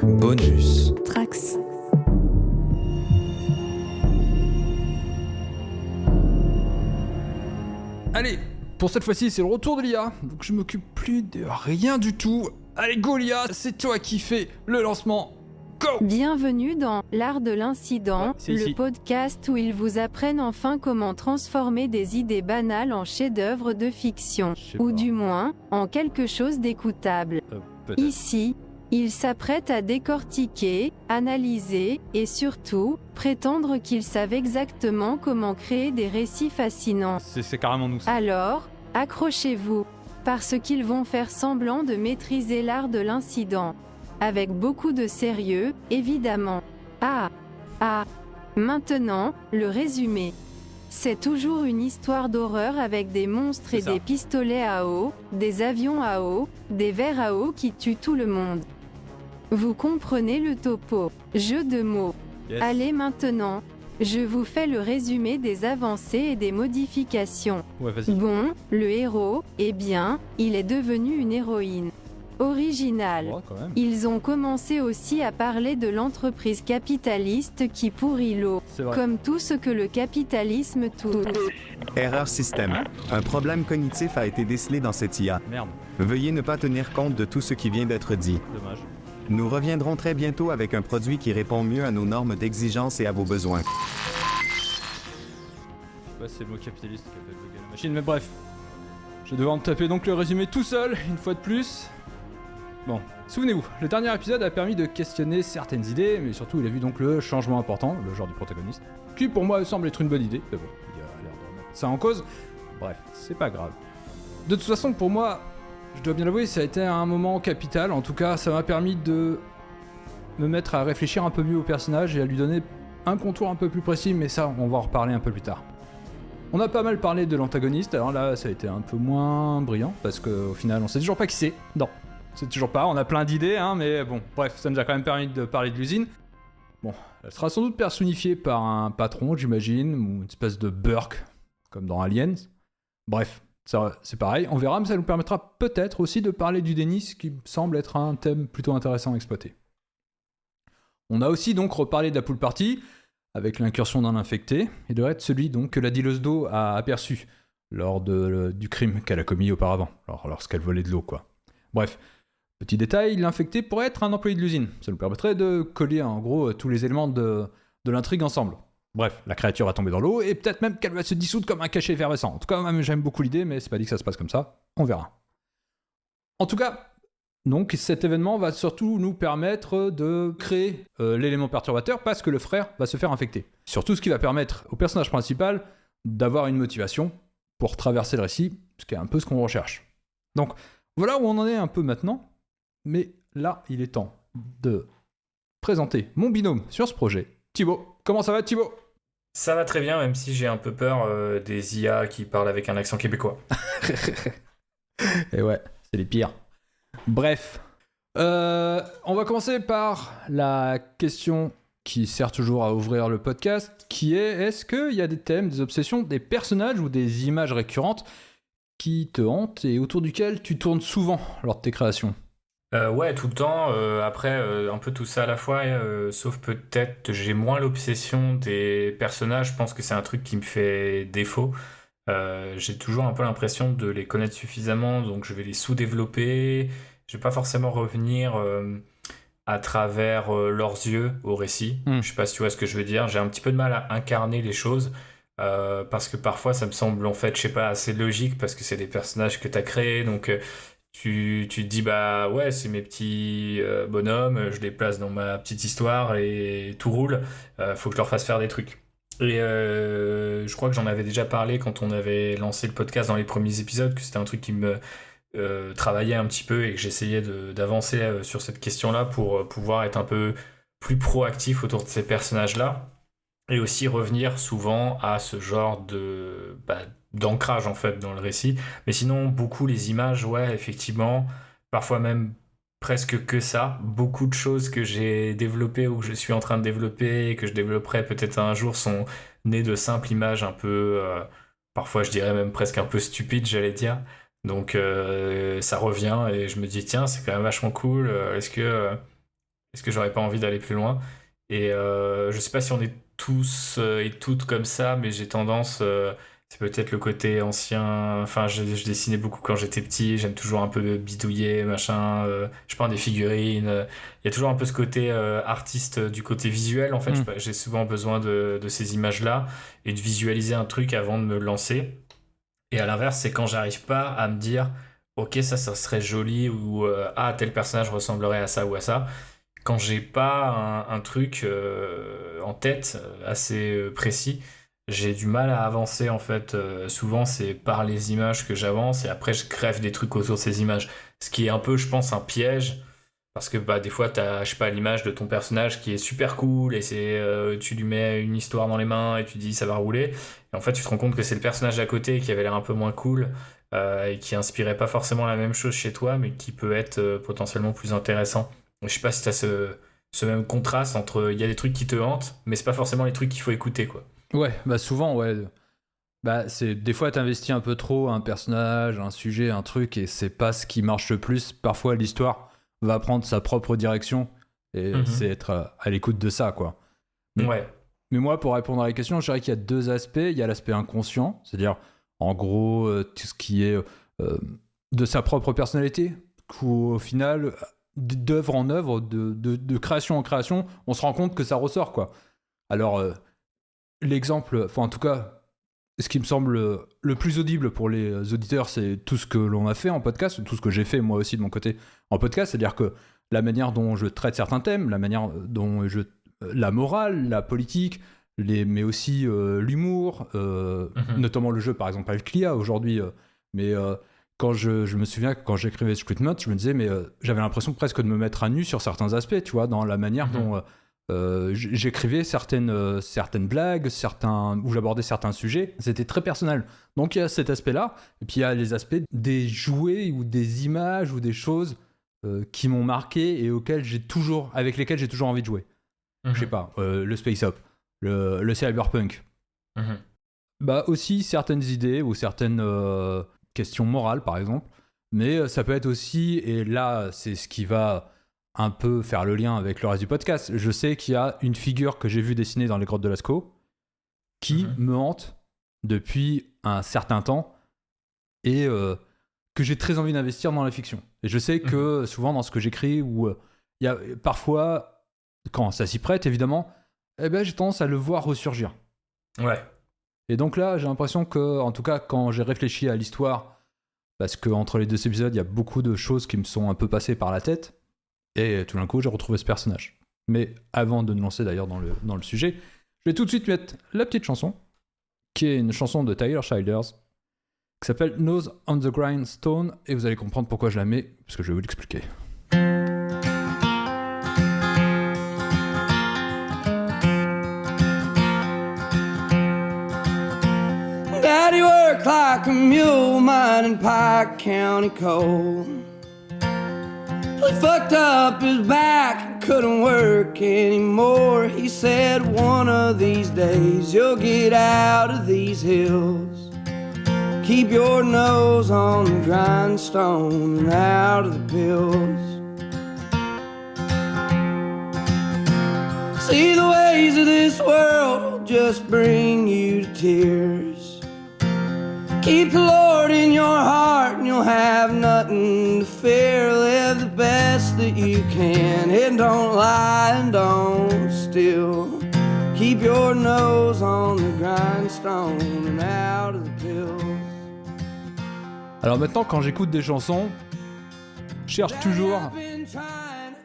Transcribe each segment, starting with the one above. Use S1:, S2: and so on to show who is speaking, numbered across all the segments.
S1: Bonus.
S2: Trax.
S3: Allez, pour cette fois-ci, c'est le retour de l'IA, donc je m'occupe plus de rien du tout. Allez, go l'IA, c'est toi qui fais le lancement. Go!
S4: Bienvenue dans L'Art de l'Incident,
S3: c'est
S4: le
S3: ici.
S4: podcast où ils vous apprennent enfin comment transformer des idées banales en chefs-d'œuvre de fiction,
S3: Je sais
S4: ou
S3: pas.
S4: du moins, en quelque chose d'écoutable.
S3: Peut-être.
S4: Ici, ils s'apprêtent à décortiquer, analyser, et surtout, prétendre qu'ils savent exactement comment créer des récits fascinants.
S3: C'est carrément nous ça.
S4: Alors, accrochez-vous, parce qu'ils vont faire semblant de maîtriser l'art de l'incident. Avec beaucoup de sérieux, évidemment. Maintenant, le résumé. C'est toujours une histoire d'horreur avec des monstres et
S3: C'est ça.
S4: des pistolets à eau, des avions à eau, des vers à eau qui tuent tout le monde. Vous comprenez le topo. Jeu de mots.
S3: Yes.
S4: Allez maintenant, je vous fais le résumé des avancées et des modifications.
S3: Ouais, vas-y.
S4: Bon, le héros, eh bien, il est devenu une héroïne. Original.
S3: Ouais, quand même.
S4: Ils ont commencé aussi à parler de l'entreprise capitaliste qui pourrit l'eau,
S3: C'est vrai.
S4: comme tout ce que le capitalisme touche.
S5: Erreur système. Un problème cognitif a été décelé dans cette IA.
S3: Merde,
S5: Veuillez ne pas tenir compte de tout ce qui vient d'être dit.
S3: dommage.
S5: Nous reviendrons très bientôt avec un produit qui répond mieux à nos normes d'exigence et à vos besoins.
S3: Ouais, c'est le mot capitaliste qui a fait bugger la machine, mais bref. Je vais devoir me taper donc le résumé tout seul, une fois de plus. Bon, souvenez-vous, le dernier épisode a permis de questionner certaines idées, mais surtout il a vu donc le changement important, le genre du protagoniste, qui pour moi semble être une bonne idée, mais bon, il a l'air de remettre ça en cause. Bref, c'est pas grave. De toute façon, pour moi, je dois bien l'avouer, ça a été un moment capital, en tout cas ça m'a permis de me mettre à réfléchir un peu mieux au personnage et à lui donner un contour un peu plus précis, mais ça, on va en reparler un peu plus tard. On a pas mal parlé de l'antagoniste, alors là ça a été un peu moins brillant, parce qu'au final on sait toujours pas qui c'est. Non, c'est toujours pas, on a plein d'idées, hein, mais bon, bref, ça nous a quand même permis de parler de l'usine. Bon, elle sera sans doute personnifiée par un patron, j'imagine, ou une espèce de Burke, comme dans Aliens. Bref, ça, c'est pareil, on verra, mais ça nous permettra peut-être aussi de parler du déni, ce qui me semble être un thème plutôt intéressant à exploiter. On a aussi donc reparlé de la pool party, avec l'incursion d'un infecté, et de être celui donc que la dealeuse d'eau a aperçu lors du crime qu'elle a commis auparavant, lorsqu'elle volait de l'eau, quoi. Bref, petit détail, l'infecté pourrait être un employé de l'usine. Ça nous permettrait de coller en gros tous les éléments de l'intrigue ensemble. Bref, la créature va tomber dans l'eau, et peut-être même qu'elle va se dissoudre comme un cachet effervescent. En tout cas, même, j'aime beaucoup l'idée, mais c'est pas dit que ça se passe comme ça. On verra. En tout cas, donc cet événement va surtout nous permettre de créer l'élément perturbateur parce que le frère va se faire infecter. Surtout ce qui va permettre au personnage principal d'avoir une motivation pour traverser le récit, ce qui est un peu ce qu'on recherche. Donc voilà où on en est un peu maintenant, mais là il est temps de présenter mon binôme sur ce projet. Thibaut, comment ça va Thibaut ?
S6: Ça va très bien, même si j'ai un peu peur des IA qui parlent avec un accent québécois.
S3: Et ouais, c'est les pires. Bref, on va commencer par la question qui sert toujours à ouvrir le podcast, qui est: est-ce qu'il y a des thèmes, des obsessions, des personnages ou des images récurrentes qui te hantent et autour duquel tu tournes souvent lors de tes créations ?
S6: Ouais, tout le temps. Après, un peu tout ça à la fois, sauf peut-être j'ai moins l'obsession des personnages. Je pense que c'est un truc qui me fait défaut. J'ai toujours un peu l'impression de les connaître suffisamment, donc je vais les sous-développer. Je vais pas forcément revenir à travers leurs yeux au récit. Je sais pas si tu vois ce que je veux dire. J'ai un petit peu de mal à incarner les choses parce que parfois ça me semble en fait, je sais pas, assez logique parce que c'est des personnages que t'as créés, donc tu te dis bah ouais, c'est mes petits bonhommes, je les place dans ma petite histoire et tout roule. Faut que je leur fasse faire des trucs. Et je crois que j'en avais déjà parlé quand on avait lancé le podcast dans les premiers épisodes, que c'était un truc qui me travaillait un petit peu et que j'essayais d'avancer sur cette question-là pour pouvoir être un peu plus proactif autour de ces personnages-là et aussi revenir souvent à ce genre d'ancrage en fait dans le récit. Mais sinon, beaucoup les images, ouais, effectivement, parfois même presque que ça. Beaucoup de choses que j'ai développées ou que je suis en train de développer et que je développerai peut-être un jour sont nées de simples images un peu, parfois je dirais même presque un peu stupides, j'allais dire. Donc ça revient et je me dis tiens, c'est quand même vachement cool. Est-ce Est-ce que j'aurais pas envie d'aller plus loin? Et je sais pas si on est tous et toutes comme ça, mais j'ai tendance, c'est peut-être le côté ancien, enfin je dessinais beaucoup quand j'étais petit, j'aime toujours un peu bidouiller, machin, je prends des figurines, il y a toujours un peu ce côté artiste du côté visuel, en fait, j'ai souvent besoin de ces images-là et de visualiser un truc avant de me lancer. Et à l'inverse, c'est quand j'arrive pas à me dire, ok, ça serait joli, ou ah, tel personnage ressemblerait à ça ou à ça. Quand j'ai pas un truc en tête assez précis, j'ai du mal à avancer en fait. Souvent, c'est par les images que j'avance et après, je crève des trucs autour de ces images. Ce qui est un peu, je pense, un piège. Parce que bah, des fois, t'as, je sais pas, l'image de ton personnage qui est super cool et tu lui mets une histoire dans les mains et tu dis ça va rouler. Et en fait, tu te rends compte que c'est le personnage d'à côté qui avait l'air un peu moins cool et qui inspirait pas forcément la même chose chez toi, mais qui peut être potentiellement plus intéressant. Je sais pas si t'as ce même contraste entre il y a des trucs qui te hantent, mais c'est pas forcément les trucs qu'il faut écouter, quoi.
S3: Ouais, bah souvent, ouais. Bah, c'est des fois t'investis un peu trop un personnage, un sujet, un truc, et c'est pas ce qui marche le plus. Parfois, l'histoire va prendre sa propre direction, et c'est être à l'écoute de ça, quoi.
S6: Ouais.
S3: Mais moi, pour répondre à la question, je dirais qu'il y a deux aspects. Il y a l'aspect inconscient, c'est-à-dire, en gros, tout ce qui est de sa propre personnalité, qu'au final, d'œuvre en œuvre, de création en création, on se rend compte que ça ressort, quoi. Alors, l'exemple, enfin en tout cas, ce qui me semble le plus audible pour les auditeurs, c'est tout ce que l'on a fait en podcast, tout ce que j'ai fait moi aussi de mon côté en podcast, c'est-à-dire que la manière dont je traite certains thèmes, la manière dont la morale, la politique, mais aussi l'humour, notamment le jeu par exemple avec l'IA aujourd'hui, mais quand je me souviens que quand j'écrivais Script Notes, je me disais mais j'avais l'impression presque de me mettre à nu sur certains aspects, tu vois, dans la manière dont j'écrivais certaines blagues, où j'abordais certains sujets, c'était très personnel. Donc il y a cet aspect-là, et puis il y a les aspects des jouets ou des images ou des choses qui m'ont marqué et avec lesquelles j'ai toujours envie de jouer. Je sais pas, le Space Up, le Cyberpunk. Bah aussi certaines idées ou certaines questions morales par exemple, mais ça peut être aussi, et là c'est ce qui va un peu faire le lien avec le reste du podcast. Je sais qu'il y a une figure que j'ai vue dessiner dans les grottes de Lascaux qui me hante depuis un certain temps et que j'ai très envie d'investir dans la fiction. Et je sais que souvent dans ce que j'écris, où il y a parfois, quand ça s'y prête évidemment, eh ben, j'ai tendance à le voir ressurgir.
S6: Ouais.
S3: Et donc là, j'ai l'impression que, en tout cas, quand j'ai réfléchi à l'histoire, parce qu'entre les deux épisodes, il y a beaucoup de choses qui me sont un peu passées par la tête, et tout d'un coup, j'ai retrouvé ce personnage. Mais avant de nous lancer d'ailleurs dans le sujet, je vais tout de suite mettre la petite chanson, qui est une chanson de Tyler Childers, qui s'appelle Nose on the Grindstone, et vous allez comprendre pourquoi je la mets, parce que je vais vous l'expliquer.
S1: Daddy worked like a mule mining Pike County coal. He fucked up his back and couldn't work anymore. He said one of these days you'll get out of these hills. Keep your nose on the grindstone and out of the pills. See, the ways of this world will just bring you to tears. Keep the Lord in your heart and you'll have nothing to fear. Live the best that you can and don't lie and don't steal. Keep your nose on the grindstone and out of the pills.
S3: Alors maintenant, quand j'écoute des chansons, je cherche toujours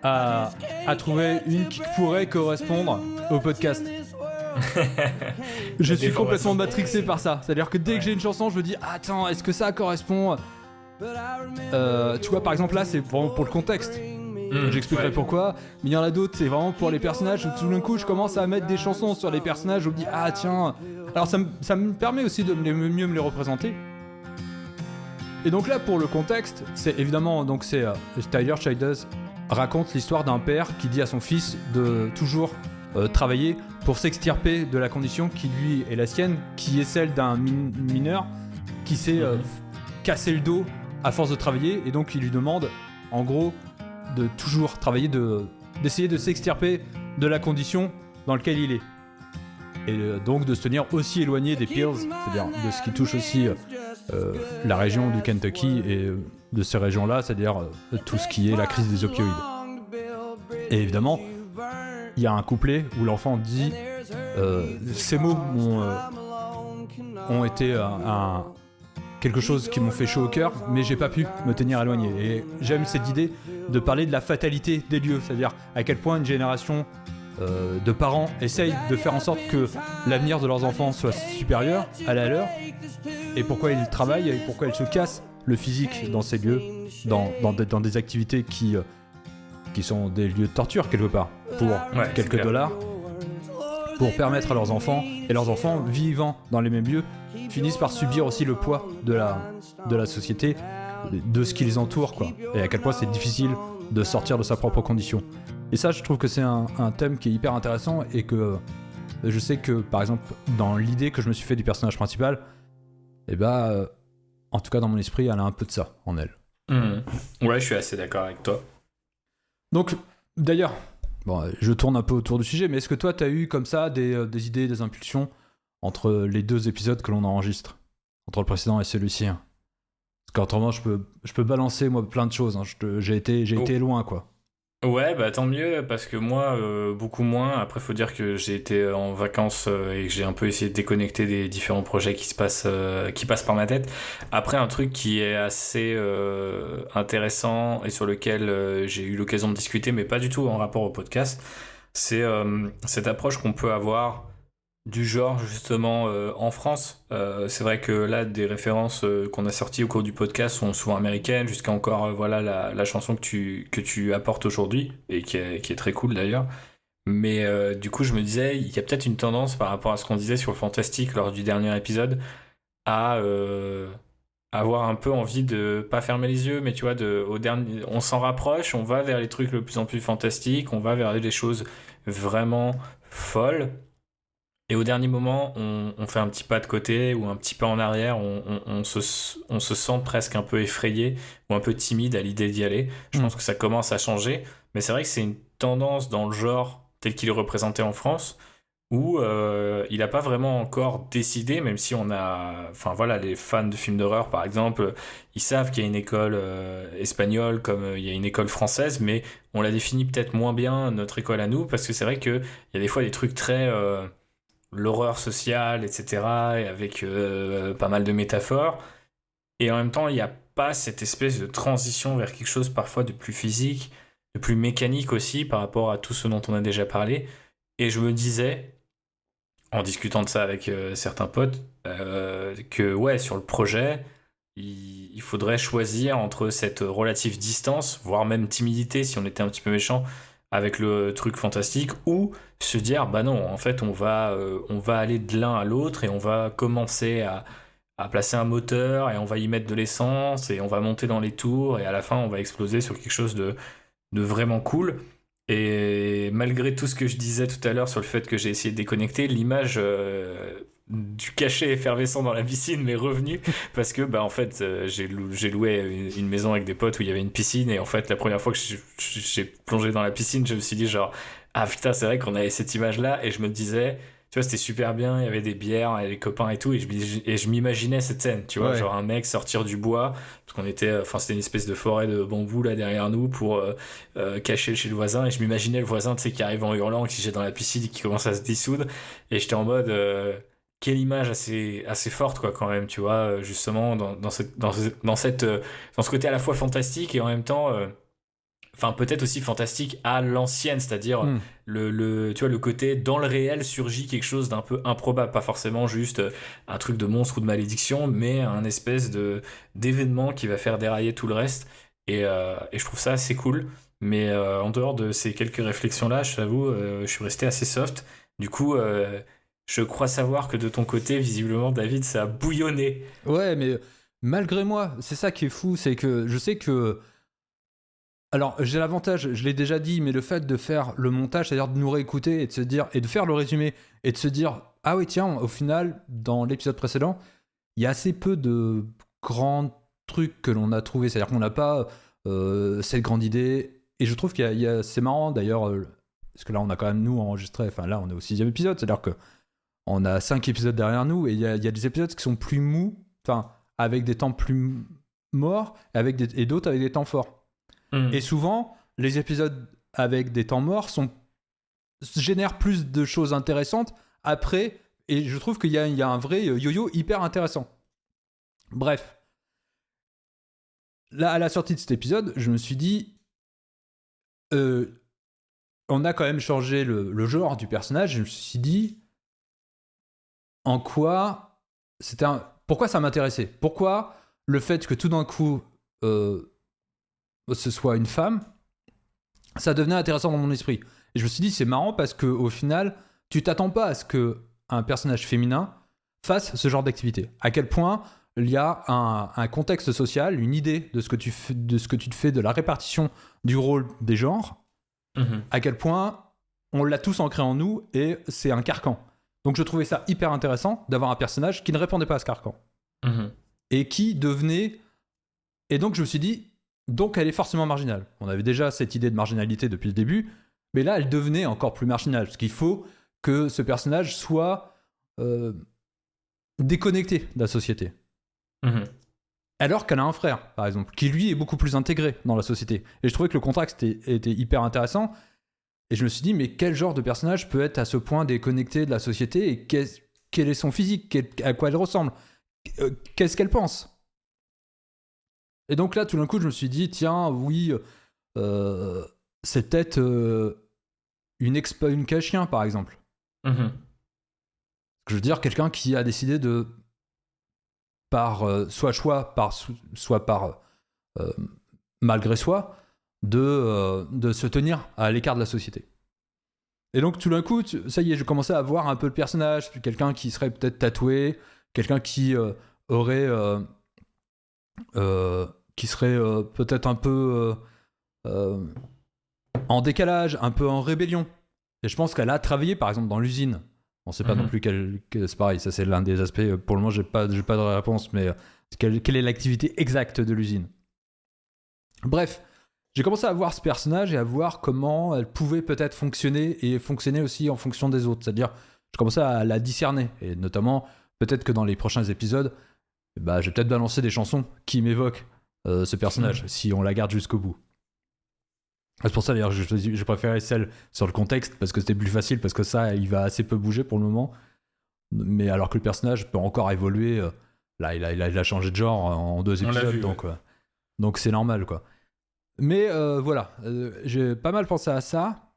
S3: à trouver une qui pourrait correspondre au podcast. Je suis complètement matrixé par ça. C'est-à-dire que dès que j'ai une chanson, je me dis attends, est-ce que ça correspond tu vois, par exemple là, c'est vraiment pour le contexte. J'expliquerai pourquoi. Mais il y en a d'autres, c'est vraiment pour les personnages. Où tout d'un coup, je commence à mettre des chansons sur les personnages. Je me dis ah tiens. Alors ça me permet aussi de mieux me les représenter. Et donc là, pour le contexte, c'est évidemment donc c'est Tyler Childers raconte l'histoire d'un père qui dit à son fils de toujours travailler pour s'extirper de la condition qui lui est la sienne, qui est celle d'un mineur qui s'est cassé le dos à force de travailler, et donc il lui demande en gros de toujours travailler, de d'essayer de s'extirper de la condition dans laquelle il est. Et donc de se tenir aussi éloigné des Pills, c'est-à-dire de ce qui touche aussi la région du Kentucky et de ces régions-là, c'est-à-dire tout ce qui est la crise des opioïdes. Et évidemment, il y a un couplet où l'enfant dit ces mots ont été quelque chose qui m'ont fait chaud au cœur, mais j'ai pas pu me tenir éloigné. Et j'aime cette idée de parler de la fatalité des lieux, c'est-à-dire à quel point une génération de parents essayent de faire en sorte que l'avenir de leurs enfants soit supérieur à la leur, et pourquoi ils travaillent et pourquoi ils se cassent le physique dans ces lieux, dans des activités qui sont des lieux de torture quelque part, pour quelques dollars, pour permettre à leurs enfants, et leurs enfants vivant dans les mêmes lieux finissent par subir aussi le poids de la société, de ce qui les entoure, quoi, et à quel point c'est difficile de sortir de sa propre condition. Et ça, je trouve que c'est un thème qui est hyper intéressant, et que je sais que, par exemple, dans l'idée que je me suis fait du personnage principal, en tout cas dans mon esprit, elle a un peu de ça en elle.
S6: Ouais, je suis assez d'accord avec toi.
S3: Donc, d'ailleurs, bon, je tourne un peu autour du sujet, mais est-ce que toi, t'as eu comme ça des idées, des impulsions entre les 2 épisodes que l'on enregistre, entre le précédent et celui-ci, hein? Parce qu'autrement, je peux balancer, moi, plein de choses, hein. J'ai été loin, quoi.
S6: Ouais, bah tant mieux, parce que moi, beaucoup moins. Après, faut dire que j'ai été en vacances et que j'ai un peu essayé de déconnecter des différents projets qui passent par ma tête. Après, un truc qui est assez intéressant et sur lequel j'ai eu l'occasion de discuter, mais pas du tout en rapport au podcast, c'est cette approche qu'on peut avoir du genre justement en France. C'est vrai que là, des références qu'on a sorties au cours du podcast sont souvent américaines, jusqu'à encore la chanson que tu apportes aujourd'hui, et qui est très cool d'ailleurs. Mais du coup, je me disais, il y a peut-être une tendance par rapport à ce qu'on disait sur le fantastique lors du dernier épisode, à avoir un peu envie de pas fermer les yeux, mais tu vois, on s'en rapproche, on va vers les trucs de plus en plus fantastiques, on va vers des choses vraiment folles. Et au dernier moment, on fait un petit pas de côté ou un petit pas en arrière, on se sent presque un peu effrayé ou un peu timide à l'idée d'y aller. Je pense que ça commence à changer, mais c'est vrai que c'est une tendance dans le genre tel qu'il est représenté en France, où il n'a pas vraiment encore décidé, même si on a... Enfin voilà, les fans de films d'horreur par exemple, ils savent qu'il y a une école espagnole comme il y a une école française, mais on la définit peut-être moins bien, notre école à nous, parce que c'est vrai qu'il y a des fois des trucs très... l'horreur sociale, etc., et avec pas mal de métaphores. Et en même temps, il n'y a pas cette espèce de transition vers quelque chose parfois de plus physique, de plus mécanique aussi, par rapport à tout ce dont on a déjà parlé. Et je me disais, en discutant de ça avec certains potes, que ouais, sur le projet, il faudrait choisir entre cette relative distance, voire même timidité, si on était un petit peu méchant, avec le truc fantastique, ou se dire bah non, en fait on va aller de l'un à l'autre, et on va commencer à placer un moteur, et on va y mettre de l'essence, et on va monter dans les tours, et à la fin on va exploser sur quelque chose de vraiment cool. Et malgré tout ce que je disais tout à l'heure sur le fait que j'ai essayé de déconnecter, l'image du cachet effervescent dans la piscine m'est revenue, parce que bah en fait j'ai loué une maison avec des potes où il y avait une piscine, et en fait la première fois que j'ai plongé dans la piscine, je me suis dit genre ah putain, c'est vrai qu'on avait cette image là, et je me disais, tu vois, c'était super bien, il y avait des bières et les copains et tout, et je m'imaginais cette scène, tu vois, ouais. Genre un mec sortir du bois, parce qu'on était, enfin c'était une espèce de forêt de bambou là derrière nous pour cacher chez le voisin, et je m'imaginais le voisin, tu sais, qui arrive en hurlant, qui jette dans la piscine et qui commence à se dissoudre, et j'étais en mode quelle image assez forte quoi quand même, tu vois, justement dans ce côté à la fois fantastique et en même temps enfin peut-être aussi fantastique à l'ancienne, c'est-à-dire tu vois, le côté dans le réel surgit quelque chose d'un peu improbable, pas forcément juste un truc de monstre ou de malédiction, mais un espèce d'événement qui va faire dérailler tout le reste, et je trouve ça assez cool. Mais en dehors de ces quelques réflexions là, je t'avoue, je suis resté assez soft. Du coup je crois savoir que de ton côté, visiblement, David, ça a bouillonné.
S3: Ouais, mais malgré moi, c'est ça qui est fou, c'est que je sais que... Alors, j'ai l'avantage, je l'ai déjà dit, mais le fait de faire le montage, c'est-à-dire de nous réécouter et de se dire, et de faire le résumé, et de se dire, ah oui, tiens, au final, dans l'épisode précédent, il y a assez peu de grands trucs que l'on a trouvés, c'est-à-dire qu'on n'a pas cette grande idée, Et je trouve c'est marrant d'ailleurs, parce que là on a quand même nous enregistré, enfin là on est au 6e épisode, c'est-à-dire que on a 5 épisodes derrière nous et il y a des épisodes qui sont plus mous, enfin avec des temps plus morts et d'autres avec des temps forts. Et souvent les épisodes avec des temps morts génèrent plus de choses intéressantes après, et je trouve qu'il y a un vrai yo-yo hyper intéressant. Bref, là à la sortie de cet épisode, je me suis dit on a quand même changé le genre du personnage. Je me suis dit en quoi pourquoi ça m'intéressait, pourquoi le fait que tout d'un coup ce soit une femme, ça devenait intéressant dans mon esprit. Et je me suis dit c'est marrant parce que au final tu t'attends pas à ce que un personnage féminin fasse ce genre d'activité. À quel point il y a un contexte social, une idée de ce que tu te fais de la répartition du rôle des genres, à quel point on l'a tous ancré en nous et c'est un carcan. Donc je trouvais ça hyper intéressant d'avoir un personnage qui ne répondait pas à ce carcan. Et qui devenait... Et donc je me suis dit, donc elle est forcément marginale. On avait déjà cette idée de marginalité depuis le début, mais là elle devenait encore plus marginale, parce qu'il faut que ce personnage soit déconnecté de la société. Alors qu'elle a un frère, par exemple, qui lui est beaucoup plus intégré dans la société. Et je trouvais que le contraste était hyper intéressant. Et je me suis dit, mais quel genre de personnage peut être à ce point déconnecté de la société et quel est son physique, à quoi elle ressemble, qu'est-ce qu'elle pense. Et donc là, tout d'un coup, je me suis dit, tiens, oui, c'est peut-être une cachien, par exemple. Je veux dire, quelqu'un qui a décidé de soit par malgré soi, de se tenir à l'écart de la société. Et donc tout d'un coup, ça y est, je commençais à voir un peu le personnage, quelqu'un qui serait peut-être tatoué, quelqu'un qui qui serait peut-être un peu en décalage, un peu en rébellion. Et je pense qu'elle a travaillé par exemple dans l'usine. On sait pas non plus c'est pareil, ça c'est l'un des aspects. Pour le moment, j'ai pas de réponse, mais quelle est l'activité exacte de l'usine. Bref, j'ai commencé à voir ce personnage et à voir comment elle pouvait peut-être fonctionner et fonctionner aussi en fonction des autres. C'est-à-dire, je commençais à la discerner et notamment peut-être que dans les prochains épisodes, je vais peut-être balancer des chansons qui m'évoquent ce personnage si on la garde jusqu'au bout. C'est pour ça d'ailleurs je préférais celle sur le contexte parce que c'était plus facile, parce que ça il va assez peu bouger pour le moment, mais alors que le personnage peut encore évoluer. Là il a changé de genre en 2 épisodes, donc c'est normal quoi. Mais voilà, j'ai pas mal pensé à ça.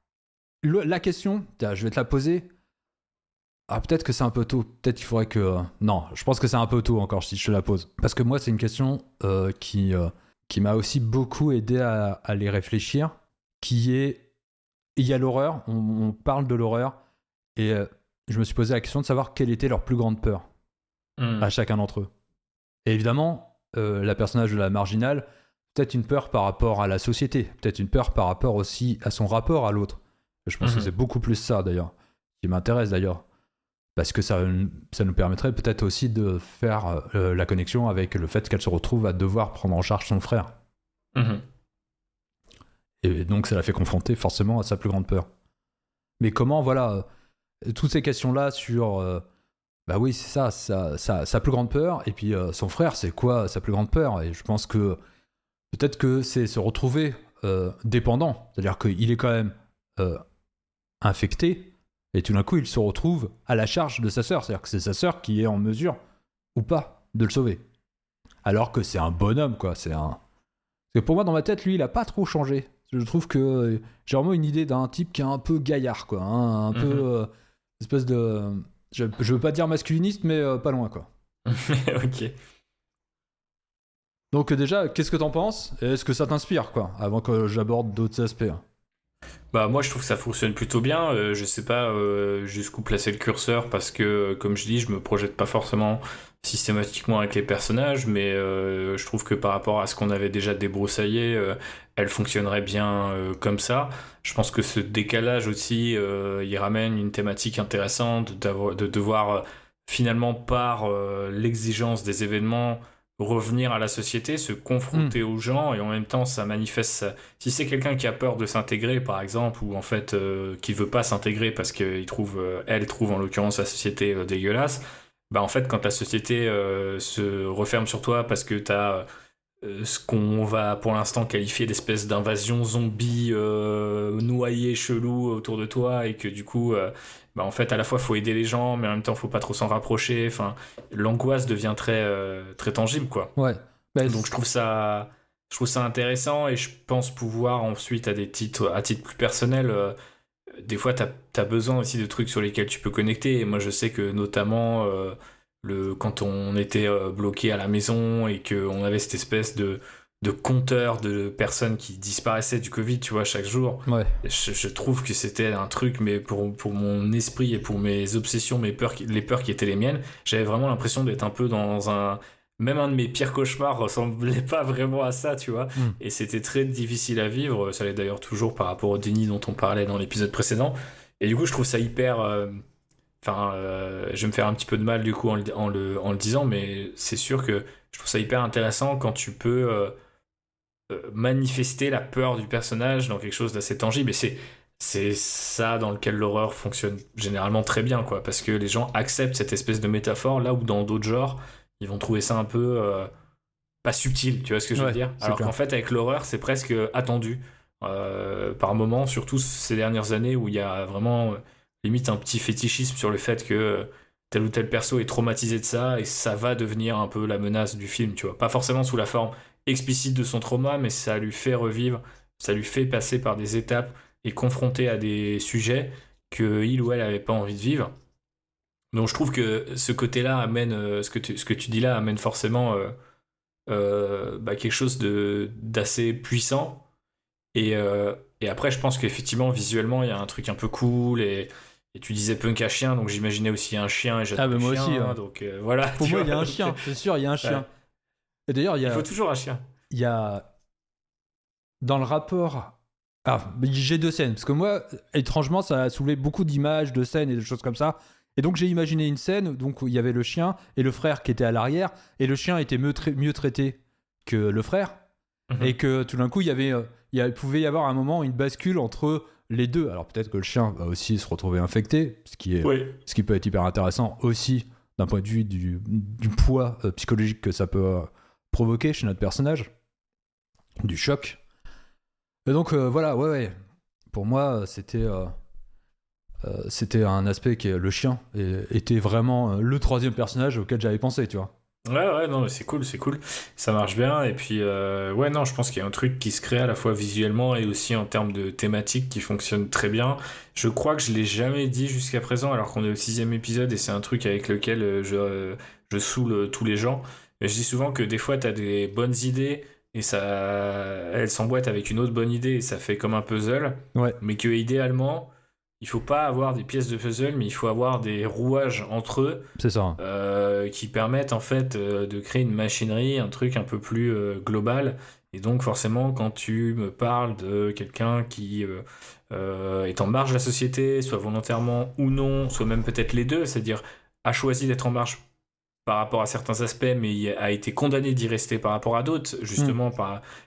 S3: La question, je vais te la poser. Ah, peut-être que c'est un peu tôt, peut-être qu'il faudrait que... non, je pense que c'est un peu tôt encore si je te la pose, parce que moi c'est une question qui m'a aussi beaucoup aidé à les réfléchir, qui est, il y a l'horreur, on parle de l'horreur, et je me suis posé la question de savoir quelle était leur plus grande peur à chacun d'entre eux. Et évidemment, la personnage de la marginale, peut-être une peur par rapport à la société, peut-être une peur par rapport aussi à son rapport à l'autre. Je pense que c'est beaucoup plus ça d'ailleurs, qui m'intéresse d'ailleurs, parce que ça nous permettrait peut-être aussi de faire la connexion avec le fait qu'elle se retrouve à devoir prendre en charge son frère. Et donc ça la fait confronter forcément à sa plus grande peur. Mais comment, voilà, toutes ces questions-là sur... bah oui, c'est ça, sa plus grande peur, et puis son frère, c'est quoi sa plus grande peur? Et je pense que peut-être que c'est se retrouver dépendant, c'est-à-dire qu'il est quand même infecté, et tout d'un coup, il se retrouve à la charge de sa sœur, c'est-à-dire que c'est sa sœur qui est en mesure, ou pas, de le sauver. Alors que c'est un bonhomme, quoi, Parce que pour moi, dans ma tête, lui, il a pas trop changé. Je trouve que j'ai vraiment une idée d'un type qui est un peu gaillard, quoi, hein, un peu espèce de... Je veux pas dire masculiniste, mais pas loin, quoi.
S6: Ok.
S3: Donc déjà, qu'est-ce que t'en penses? Et est-ce que ça t'inspire, quoi, avant que j'aborde d'autres aspects?
S6: Bah moi je trouve que ça fonctionne plutôt bien. Je sais pas jusqu'où placer le curseur parce que comme je dis, je me projette pas forcément systématiquement avec les personnages, mais je trouve que par rapport à ce qu'on avait déjà débroussaillé, elle fonctionnerait bien comme ça. Je pense que ce décalage aussi, il ramène une thématique intéressante de devoir finalement par l'exigence des événements revenir à la société, se confronter aux gens, et en même temps ça manifeste si c'est quelqu'un qui a peur de s'intégrer par exemple, ou en fait qui veut pas s'intégrer parce qu'il trouve, elle trouve en l'occurrence la société dégueulasse, bah en fait quand la société se referme sur toi parce que t'as ce qu'on va pour l'instant qualifier d'espèce d'invasion zombie noyée chelou autour de toi, et que du coup bah en fait à la fois faut aider les gens mais en même temps faut pas trop s'en rapprocher, enfin l'angoisse devient très tangible quoi.
S3: Ouais. Bah,
S6: Donc je trouve ça intéressant, et je pense pouvoir ensuite à titre plus personnel, des fois t'as besoin aussi de trucs sur lesquels tu peux connecter, et moi je sais que notamment quand on était bloqué à la maison et qu'on avait cette espèce de compteur de personnes qui disparaissaient du Covid, tu vois, chaque jour,
S3: ouais.
S6: je trouve que c'était un truc, mais pour mon esprit et pour mes obsessions, les peurs qui étaient les miennes, j'avais vraiment l'impression d'être un peu dans même un de mes pires cauchemars ressemblait pas vraiment à ça, tu vois, et c'était très difficile à vivre, ça l'est d'ailleurs toujours par rapport au déni dont on parlait dans l'épisode précédent, et du coup je trouve ça hyper... je vais me faire un petit peu de mal du coup en le disant, mais c'est sûr que je trouve ça hyper intéressant quand tu peux manifester la peur du personnage dans quelque chose d'assez tangible, et c'est ça dans lequel l'horreur fonctionne généralement très bien, quoi, parce que les gens acceptent cette espèce de métaphore, là où dans d'autres genres ils vont trouver ça un peu pas subtil, tu vois ce que je veux dire, alors qu'en fait avec l'horreur c'est presque attendu par moments, surtout ces dernières années où il y a vraiment limite un petit fétichisme sur le fait que tel ou tel perso est traumatisé de ça, et ça va devenir un peu la menace du film, tu vois. Pas forcément sous la forme explicite de son trauma, mais ça lui fait revivre, ça lui fait passer par des étapes et confronter à des sujets que il ou elle avait pas envie de vivre. Donc je trouve que ce côté-là amène, ce que tu dis là amène forcément quelque chose d'assez puissant. Et après, je pense qu'effectivement, visuellement, il y a un truc un peu cool, et tu disais punk à chien, donc j'imaginais aussi un chien, et j'adore
S3: moi
S6: chien,
S3: aussi, hein.
S6: donc voilà.
S3: Pour moi, il y a un chien, c'est sûr, il y a un chien.
S6: Ouais.
S3: Et d'ailleurs,
S6: Il faut toujours un chien.
S3: Il y a dans le rapport. Ah, j'ai deux scènes, parce que moi, étrangement, ça a soulevé beaucoup d'images, de scènes et de choses comme ça. Et donc, j'ai imaginé une scène donc, où il y avait le chien et le frère qui était à l'arrière, et le chien était mieux traité que le frère, et que tout d'un coup, il pouvait y avoir un moment une bascule entre les deux. Alors, peut-être que le chien va aussi se retrouver infecté, ce qui peut être hyper intéressant aussi d'un point de vue du poids psychologique que ça peut provoquer chez notre personnage, du choc. Et donc voilà, ouais. Pour moi, c'était un aspect qui est le chien était vraiment le troisième personnage auquel j'avais pensé, tu vois.
S6: Ouais, non, mais c'est cool, ça marche bien, et puis ouais, non, je pense qu'il y a un truc qui se crée à la fois visuellement et aussi en termes de thématique qui fonctionne très bien. Je crois que je l'ai jamais dit jusqu'à présent, alors qu'on est au 6e épisode, et c'est un truc avec lequel je saoule tous les gens. Mais je dis souvent que des fois t'as des bonnes idées, et elles s'emboîtent avec une autre bonne idée, et ça fait comme un puzzle, mais que idéalement il faut pas avoir des pièces de puzzle, mais il faut avoir des rouages entre eux.
S3: C'est ça.
S6: Qui permettent en fait de créer une machinerie, un truc un peu plus global. Et donc forcément, quand tu me parles de quelqu'un qui est en marge de la société, soit volontairement ou non, soit même peut-être les deux, c'est-à-dire a choisi d'être en marge par rapport à certains aspects, mais a été condamnée d'y rester par rapport à d'autres, justement,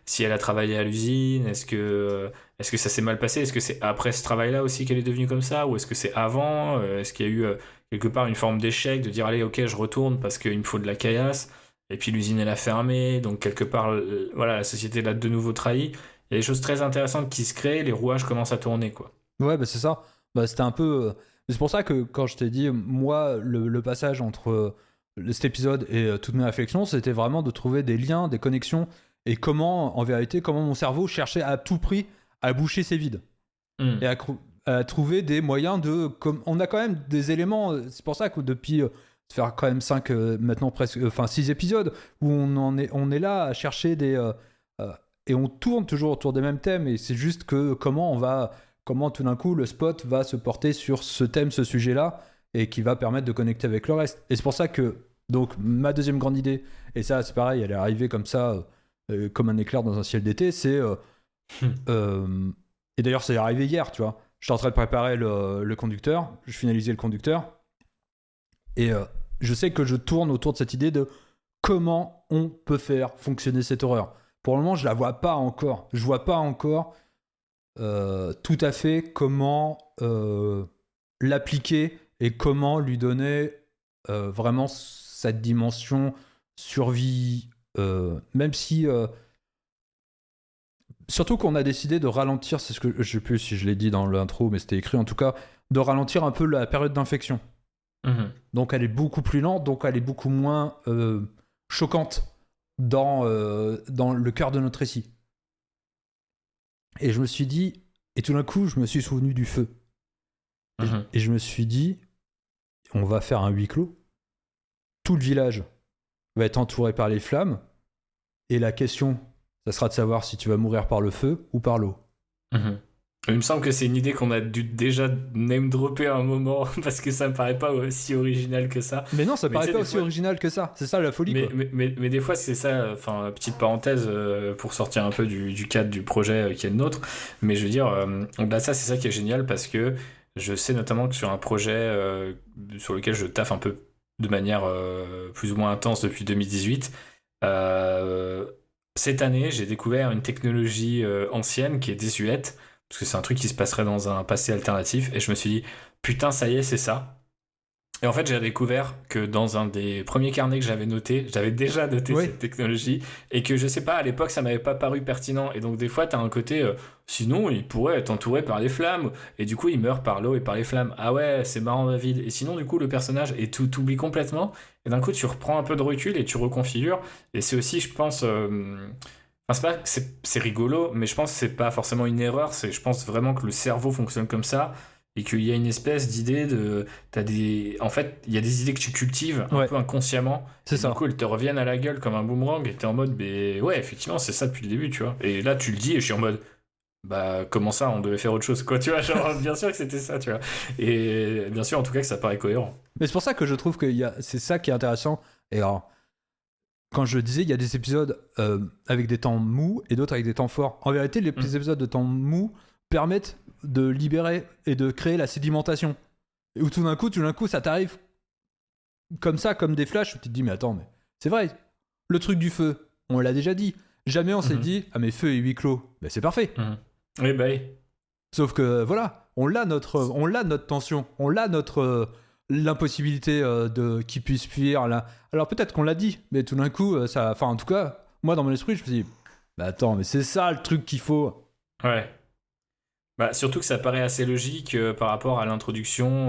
S6: si elle a travaillé à l'usine, est-ce que ça s'est mal passé, est-ce que c'est après ce travail-là aussi qu'elle est devenue comme ça, ou est-ce que c'est avant, est-ce qu'il y a eu quelque part une forme d'échec, de dire allez ok je retourne parce qu'il me faut de la caillasse, et puis l'usine elle a fermé, donc quelque part voilà, la société l'a de nouveau trahi. Il y a des choses très intéressantes qui se créent, les rouages commencent à tourner, quoi.
S3: Ouais, bah c'est ça, c'était un peu c'est pour ça que quand je t'ai dit moi le passage entre cet épisode et toutes mes réflexions, c'était vraiment de trouver des liens, des connexions, et comment mon cerveau cherchait à tout prix à boucher ses vides et à trouver des moyens on a quand même des éléments, c'est pour ça que depuis faire quand même 6 épisodes où on est là à chercher et on tourne toujours autour des mêmes thèmes, et c'est juste que comment tout d'un coup le spot va se porter sur ce thème, ce sujet-là, et qui va permettre de connecter avec le reste. Et c'est pour ça que donc ma deuxième grande idée, et ça c'est pareil, elle est arrivée comme ça comme un éclair dans un ciel d'été, c'est et d'ailleurs c'est arrivé hier, tu vois, j'étais en train de préparer le conducteur, je finalisais le conducteur, et je sais que je tourne autour de cette idée de comment on peut faire fonctionner cette horreur. Pour le moment, je la vois pas encore. Je vois pas encore tout à fait comment l'appliquer et comment lui donner vraiment cette dimension survie, même si surtout qu'on a décidé de ralentir, c'est ce que je sais plus si je l'ai dit dans l'intro, mais c'était écrit en tout cas, de ralentir un peu la période d'infection. Donc elle est beaucoup plus lente, donc elle est beaucoup moins choquante dans le cœur de notre récit. Et je me suis dit, et tout d'un coup je me suis souvenu du feu. Et je me suis dit, on va faire un huis clos, tout le village va être entouré par les flammes, et la question, ça sera de savoir si tu vas mourir par le feu ou par l'eau.
S6: Il me semble que c'est une idée qu'on a dû déjà name dropper à un moment parce que ça me paraît pas aussi original que ça.
S3: Mais non, ça paraît pas aussi
S6: fois...
S3: original que ça. C'est ça la folie.
S6: Mais des fois, c'est ça. Enfin, petite parenthèse pour sortir un peu du cadre du projet qui est le nôtre. Mais je veux dire, au-delà de ça, c'est ça qui est génial parce que je sais notamment que sur un projet sur lequel je taffe un peu de manière plus ou moins intense depuis 2018, cette année, j'ai découvert une technologie ancienne qui est désuète. Parce que c'est un truc qui se passerait dans un passé alternatif. Et je me suis dit, putain, ça y est, c'est ça. Et en fait, j'ai découvert que dans un des premiers carnets que j'avais noté, j'avais déjà noté cette technologie. Et que, je sais pas, à l'époque, ça m'avait pas paru pertinent. Et donc, des fois, t'as un côté, sinon, il pourrait être entouré par les flammes. Et du coup, il meurt par l'eau et par les flammes. Ah ouais, c'est marrant, David. Et sinon, du coup, le personnage, et tout t'oublies complètement. Et d'un coup, tu reprends un peu de recul et tu reconfigures. Et c'est aussi, je pense... Enfin, c'est rigolo, mais je pense que c'est pas forcément une erreur. Je pense vraiment que le cerveau fonctionne comme ça et qu'il y a une espèce d'idée de. En fait, il y a des idées que tu cultives un peu inconsciemment.
S3: C'est ça.
S6: Du coup, elles te reviennent à la gueule comme un boomerang et t'es en mode, ouais, effectivement, c'est ça depuis le début, tu vois. Et là, tu le dis et je suis en mode, comment ça, on devait faire autre chose, quoi, tu vois. Genre, bien sûr que c'était ça, tu vois. Et bien sûr, en tout cas, que ça paraît cohérent.
S3: Mais c'est pour ça que je trouve que c'est ça qui est intéressant. Et alors. Quand je disais, il y a des épisodes avec des temps mous et d'autres avec des temps forts. En vérité, les épisodes de temps mous permettent de libérer et de créer la sédimentation. Et où tout d'un coup, ça t'arrive comme ça, comme des flashs, où tu te dis, mais attends, mais c'est vrai, le truc du feu, on l'a déjà dit. Jamais on s'est dit, ah mais feu et huis clos, ben c'est parfait.
S6: Oui, oui.
S3: Sauf que voilà, on l'a notre tension, on l'a l'impossibilité de qu'il puisse fuir là. Alors peut-être qu'on l'a dit, mais tout d'un coup ça, enfin en tout cas moi dans mon esprit je me suis dit attends, mais c'est ça le truc qu'il faut.
S6: Ouais. Surtout que ça paraît assez logique par rapport à l'introduction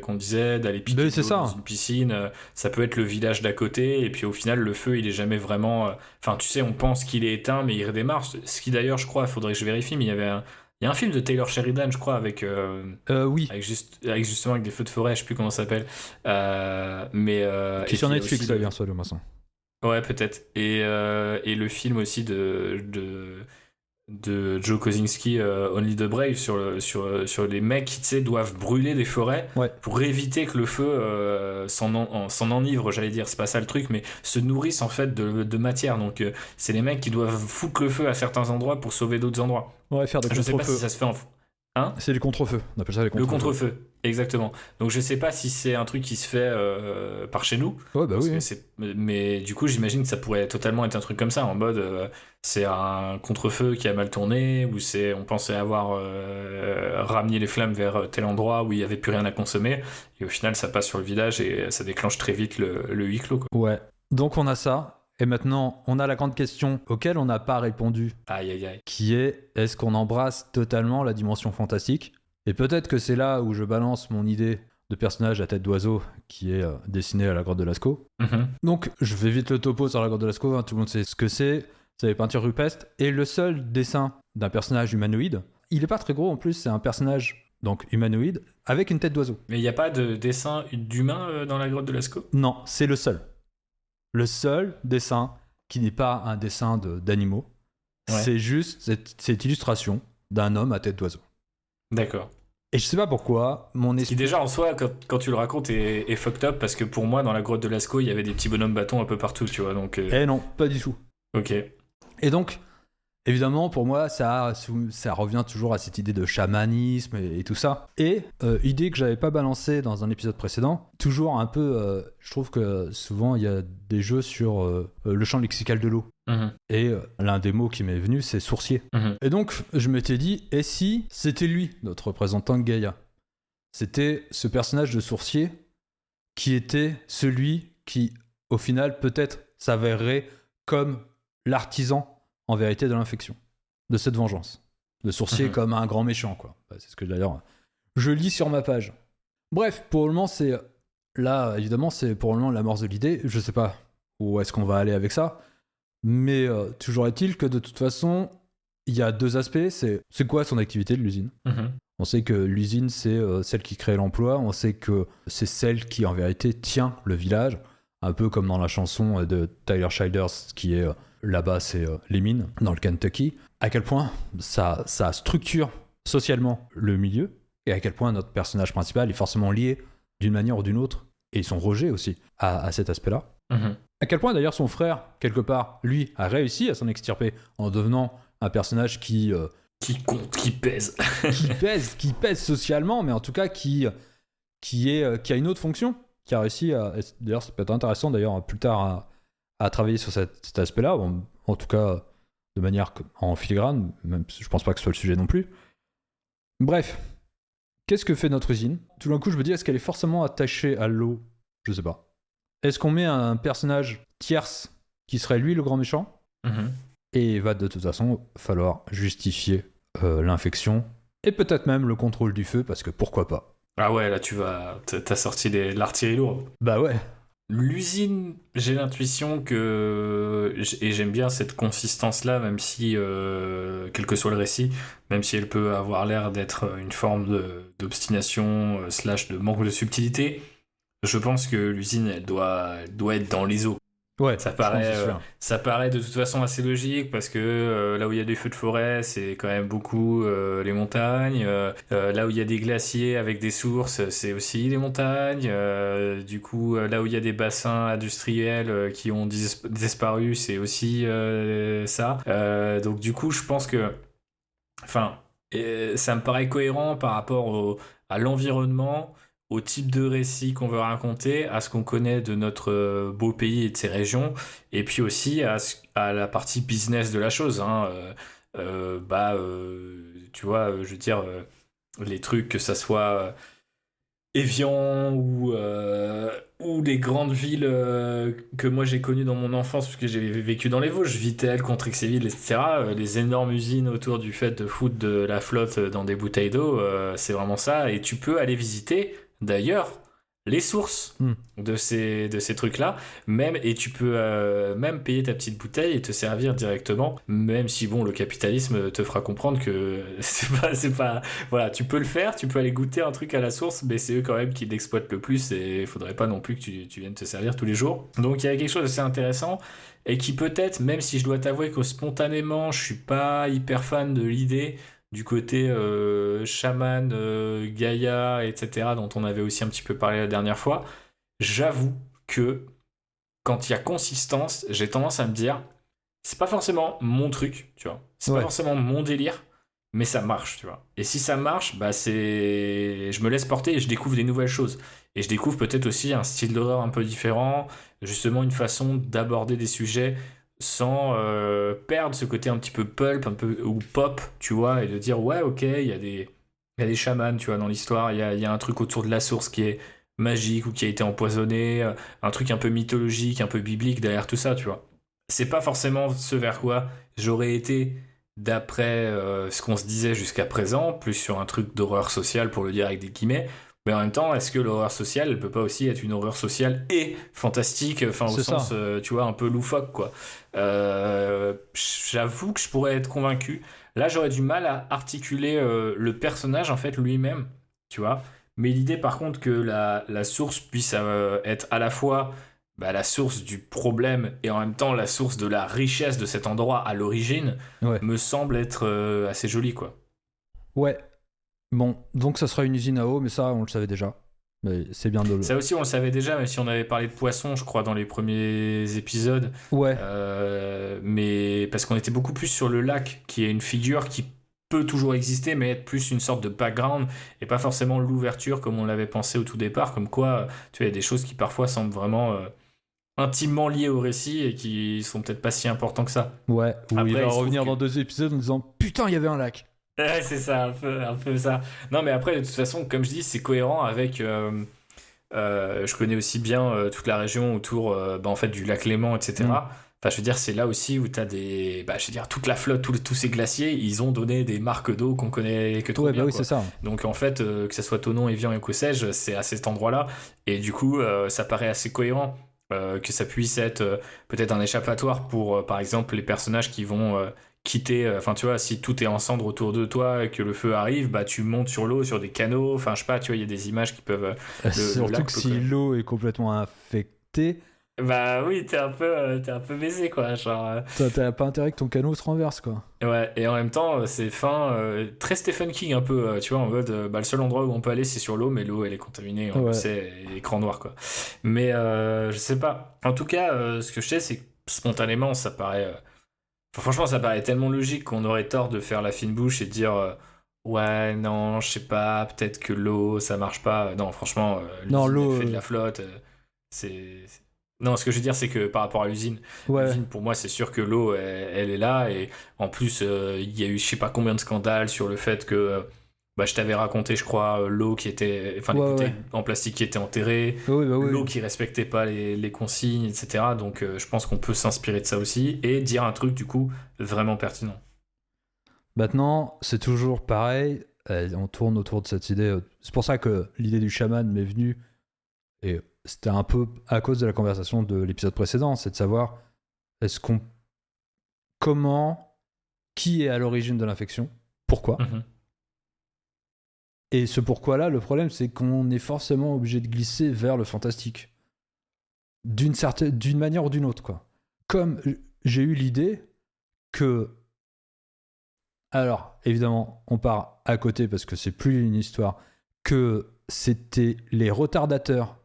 S6: qu'on disait d'aller piquer dans une piscine. Ça peut être le village d'à côté et puis au final le feu il est jamais vraiment. Enfin tu sais, on pense qu'il est éteint mais il redémarre. Ce qui d'ailleurs je crois, il faudrait que je vérifie, mais il y a un film de Taylor Sheridan, je crois, avec
S3: oui,
S6: avec justement avec des feux de forêt, je sais plus comment ça s'appelle,
S3: qui est sur Netflix là, bien sûr, le maçon.
S6: Ouais, peut-être. Et le film aussi de Joe Kosinski, Only the Brave, sur les mecs qui, tu sais, doivent brûler des forêts pour éviter que le feu s'en enivre, j'allais dire, c'est pas ça le truc, mais se nourrisse en fait de matière. Donc c'est les mecs qui doivent foutre le feu à certains endroits pour sauver d'autres endroits.
S3: Ouais, faire des contre-feux.
S6: Je sais pas si ça se fait en... Hein ?
S3: C'est les contre-feux, on appelle ça les contre-feux.
S6: Le contre-feu, exactement. Donc je sais pas si c'est un truc qui se fait par chez nous.
S3: Ouais, bah oui.
S6: Mais du coup, j'imagine que ça pourrait totalement être un truc comme ça, en mode c'est un contre-feu qui a mal tourné, ou on pensait avoir ramené les flammes vers tel endroit où il n'y avait plus rien à consommer, et au final ça passe sur le village et ça déclenche très vite le huis clos, quoi.
S3: Ouais, donc on a ça. Et maintenant, on a la grande question auquel on n'a pas répondu, qui est, est-ce qu'on embrasse totalement la dimension fantastique ? Et peut-être que c'est là où je balance mon idée de personnage à tête d'oiseau qui est dessiné à la grotte de Lascaux. Donc, je vais vite le topo sur la grotte de Lascaux, tout le monde sait ce que c'est des peintures rupestres. Et le seul dessin d'un personnage humanoïde, il est pas très gros en plus, c'est un personnage donc humanoïde avec une tête d'oiseau.
S6: Mais il n'y a pas de dessin d'humain dans la grotte de Lascaux ?
S3: Non, c'est le seul. Le seul dessin qui n'est pas un dessin d'animaux, c'est juste cette illustration d'un homme à tête d'oiseau.
S6: D'accord.
S3: Et je sais pas pourquoi, mon esprit...
S6: Qui déjà en soi, quand tu le racontes, est fucked up, parce que pour moi, dans la grotte de Lascaux, il y avait des petits bonhommes bâtons un peu partout, tu vois, donc...
S3: Eh non, pas du tout.
S6: Ok.
S3: Et donc, Évidemment, pour moi, ça revient toujours à cette idée de chamanisme et tout ça. Et idée que j'avais pas balancée dans un épisode précédent, toujours un peu, je trouve que souvent il y a des jeux sur le champ lexical de l'eau. Et l'un des mots qui m'est venu, c'est sourcier. Et donc, je m'étais dit, et si c'était lui, notre représentant de Gaïa? C'était ce personnage de sourcier qui était celui qui, au final, peut-être s'avérerait comme l'artisan en vérité de l'infection, de cette vengeance. De sourcier comme un grand méchant, quoi. C'est ce que d'ailleurs je lis sur ma page. Bref, pour le moment, c'est là, évidemment, c'est pour le moment l'amorce de l'idée. Je sais pas où est-ce qu'on va aller avec ça, mais toujours est-il que de toute façon, il y a deux aspects. C'est quoi son activité de l'usine? On sait que l'usine, c'est celle qui crée l'emploi. On sait que c'est celle qui, en vérité, tient le village. Un peu comme dans la chanson de Tyler Childers, qui est là-bas, c'est les mines, dans le Kentucky. À quel point ça structure socialement le milieu, et à quel point notre personnage principal est forcément lié d'une manière ou d'une autre, et son rejet aussi, à cet aspect-là. À quel point, d'ailleurs, son frère, quelque part, lui, a réussi à s'en extirper en devenant un personnage qui
S6: compte, qui pèse.
S3: qui pèse socialement, mais en tout cas qui a une autre fonction, qui a réussi à... D'ailleurs, ça peut être intéressant, d'ailleurs, plus tard, à travailler sur cet aspect-là, en tout cas, de manière en filigrane, même si je pense pas que ce soit le sujet non plus. Bref, qu'est-ce que fait notre usine? Tout d'un coup, je me dis, est-ce qu'elle est forcément attachée à l'eau? Je sais pas. Est-ce qu'on met un personnage tierce qui serait lui le grand méchant? Et il va de toute façon falloir justifier l'infection et peut-être même le contrôle du feu, parce que pourquoi pas.
S6: Ah ouais, là t'as sorti l'artillerie lourde.
S3: Bah ouais.
S6: L'usine, j'ai l'intuition que, et j'aime bien cette consistance-là, même si, quel que soit le récit, même si elle peut avoir l'air d'être une forme d'obstination / de manque de subtilité, je pense que l'usine, elle doit être dans les eaux.
S3: Ouais,
S6: ça paraît de toute façon assez logique, parce que là où il y a des feux de forêt, c'est quand même beaucoup les montagnes. Là où il y a des glaciers avec des sources, c'est aussi les montagnes. Du coup, là où il y a des bassins industriels qui ont disparu, c'est aussi ça. Donc du coup, je pense que... Enfin, ça me paraît cohérent par rapport à l'environnement, au type de récit qu'on veut raconter, à ce qu'on connaît de notre beau pays et de ses régions, et puis aussi à la partie business de la chose. Tu vois, je veux dire, les trucs, que ça soit Évian ou les grandes villes que moi j'ai connues dans mon enfance, parce que j'ai vécu dans les Vosges, Vittel, Contrexéville, etc. Les énormes usines autour du fait de foutre de la flotte dans des bouteilles d'eau, c'est vraiment ça. Et tu peux aller visiter, d'ailleurs, les sources de ces trucs-là, et tu peux même payer ta petite bouteille et te servir directement, même si bon, le capitalisme te fera comprendre que c'est pas voilà, tu peux le faire, tu peux aller goûter un truc à la source, mais c'est eux quand même qui l'exploitent le plus, et il faudrait pas non plus que tu viennes te servir tous les jours. Donc il y a quelque chose d'assez intéressant, et qui peut-être, même si je dois t'avouer que spontanément je suis pas hyper fan de l'idée du côté chaman, Gaïa, etc., dont on avait aussi un petit peu parlé la dernière fois, j'avoue que quand il y a consistance, j'ai tendance à me dire, c'est pas forcément mon truc, tu vois, c'est pas forcément mon délire, mais ça marche, tu vois. Et si ça marche, bah je me laisse porter et je découvre des nouvelles choses. Et je découvre peut-être aussi un style d'horreur un peu différent, justement une façon d'aborder des sujets sans perdre ce côté un petit peu pulp, un peu ou pop, tu vois, et de dire ouais, ok, il y a des chamans, tu vois, dans l'histoire, il y a un truc autour de la source qui est magique ou qui a été empoisonné, un truc un peu mythologique, un peu biblique derrière tout ça, tu vois. C'est pas forcément ce vers quoi j'aurais été d'après ce qu'on se disait jusqu'à présent, plus sur un truc d'horreur sociale, pour le dire avec des guillemets. Mais en même temps, est-ce que l'horreur sociale, elle peut pas aussi être une horreur sociale et fantastique, enfin au sens, tu vois, un peu loufoque, quoi. J'avoue que je pourrais être convaincu. Là, j'aurais du mal à articuler le personnage, en fait, lui-même, tu vois. Mais l'idée, par contre, que la source puisse être à la fois la source du problème et en même temps la source de la richesse de cet endroit à l'origine, me semble être assez jolie, quoi.
S3: Ouais. Bon, donc ça sera une usine à eau, mais ça, on le savait déjà. Mais c'est bien de le...
S6: Ça aussi, on le savait déjà, même si on avait parlé de poissons, je crois, dans les premiers épisodes.
S3: Ouais,
S6: Mais parce qu'on était beaucoup plus sur le lac, qui est une figure qui peut toujours exister, mais être plus une sorte de background, et pas forcément l'ouverture comme on l'avait pensé au tout départ, comme quoi, tu vois, il y a des choses qui parfois semblent vraiment intimement liées au récit, et qui sont peut-être pas si importants que ça.
S3: ouais, où
S6: Après,
S3: il
S6: il
S3: va
S6: se trouve
S3: revenir
S6: que-
S3: dans 2 épisodes en disant « Putain, il y avait un lac !»
S6: Ouais, c'est ça, un peu ça. Non, mais après, de toute façon, comme je dis, c'est cohérent avec... je connais aussi bien toute la région autour en fait, du lac Léman, etc.
S3: Mm.
S6: Enfin, je veux dire, c'est là aussi où tu as des... je veux dire, toute la flotte, tous ces glaciers, ils ont donné des marques d'eau qu'on connaît que trop
S3: Ouais,
S6: bien.
S3: bah oui,
S6: Quoi.
S3: c'est ça.
S6: Donc, en fait, que ce soit Thonon, Évian et que sais-je, c'est à cet endroit-là. Et du coup, ça paraît assez cohérent que ça puisse être peut-être un échappatoire pour, par exemple, les personnages qui vont... quitter, enfin tu vois, si tout est en cendres autour de toi et que le feu arrive, bah tu montes sur l'eau, sur des canaux, enfin je sais pas, tu vois, il y a des images qui peuvent...
S3: Surtout
S6: lac
S3: que
S6: peut
S3: si l'eau est complètement infectée,
S6: Bah oui, t'es un peu baisé quoi, genre...
S3: t'as pas intérêt que ton canot se renverse, quoi.
S6: Ouais, et en même temps, c'est fin, très Stephen King un peu, tu vois, en mode, le seul endroit où on peut aller c'est sur l'eau, mais l'eau elle est contaminée, on le
S3: Ouais.
S6: sait, et écran noir quoi. Mais je sais pas. En tout cas, ce que je sais c'est que spontanément ça paraît... Enfin, franchement, ça paraît tellement logique qu'on aurait tort de faire la fine bouche et de dire ouais, non, je sais pas, peut-être que l'eau, ça marche pas. Non, franchement,
S3: Non,
S6: l'usine,
S3: l'eau,
S6: elle fait de la flotte. Non, ce que je veux dire, c'est que par rapport à l'usine,
S3: Ouais,
S6: l'usine, pour moi, c'est sûr que l'eau, elle est là. Et en plus, il y a eu je sais pas combien de scandales sur le fait que. Je t'avais raconté, je crois, l'eau qui était. Enfin, les
S3: Ouais,
S6: bouteilles
S3: ouais.
S6: en plastique qui étaient enterrées,
S3: oui, bah oui.
S6: l'eau qui respectait pas les consignes, etc. Donc je pense qu'on peut s'inspirer de ça aussi et dire un truc du coup vraiment pertinent.
S3: Maintenant, c'est toujours pareil, on tourne autour de cette idée. C'est pour ça que l'idée du chaman m'est venue, et c'était un peu à cause de la conversation de l'épisode précédent, c'est de savoir qui est à l'origine de l'infection, pourquoi.
S6: Mhm.
S3: Et ce pourquoi-là, le problème, c'est qu'on est forcément obligé de glisser vers le fantastique. D'une manière ou d'une autre, quoi. Comme j'ai eu l'idée que... Alors, évidemment, on part à côté parce que c'est plus une histoire, que c'était les retardateurs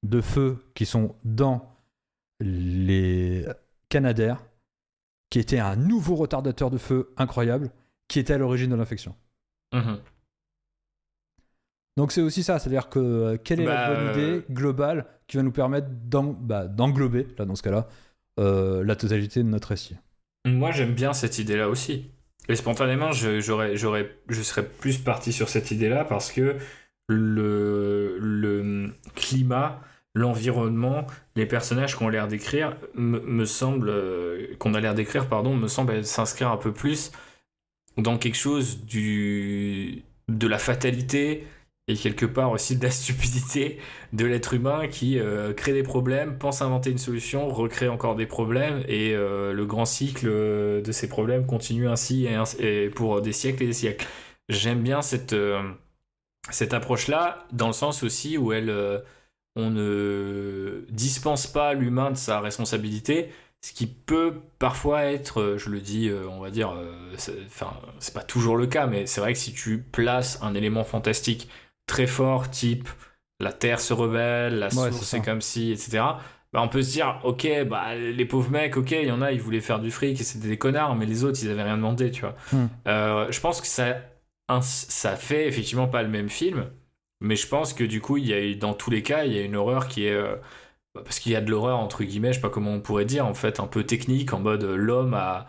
S3: de feu qui sont dans les Canadair, qui était un nouveau retardateur de feu incroyable, qui était à l'origine de l'infection.
S6: Mhm.
S3: Donc c'est aussi ça, c'est-à-dire que quelle est la bonne idée globale qui va nous permettre d'englober, là dans ce cas-là, la totalité de notre récit.
S6: Moi j'aime bien cette idée-là aussi. Et spontanément, je serais plus parti sur cette idée-là parce que le climat, l'environnement, les personnages qu'on a l'air d'écrire me semble s'inscrire un peu plus dans quelque chose de la fatalité et quelque part aussi de la stupidité de l'être humain qui crée des problèmes, pense inventer une solution, recrée encore des problèmes et le grand cycle de ces problèmes continue ainsi et pour des siècles et des siècles. J'aime bien cette approche-là dans le sens aussi où on ne dispense pas l'humain de sa responsabilité, ce qui peut parfois être, je le dis, on va dire, c'est pas toujours le cas, mais c'est vrai que si tu places un élément fantastique très fort, type la Terre se rebelle, la source c'est comme si, etc., on peut se dire, ok, les pauvres mecs, ok, il y en a, ils voulaient faire du fric et c'était des connards, mais les autres, ils avaient rien demandé, tu vois. Je pense que ça fait effectivement pas le même film, mais je pense que du coup, dans tous les cas, il y a une horreur qui est... parce qu'il y a de l'horreur, entre guillemets, je sais pas comment on pourrait dire, en fait, un peu technique, en mode l'homme a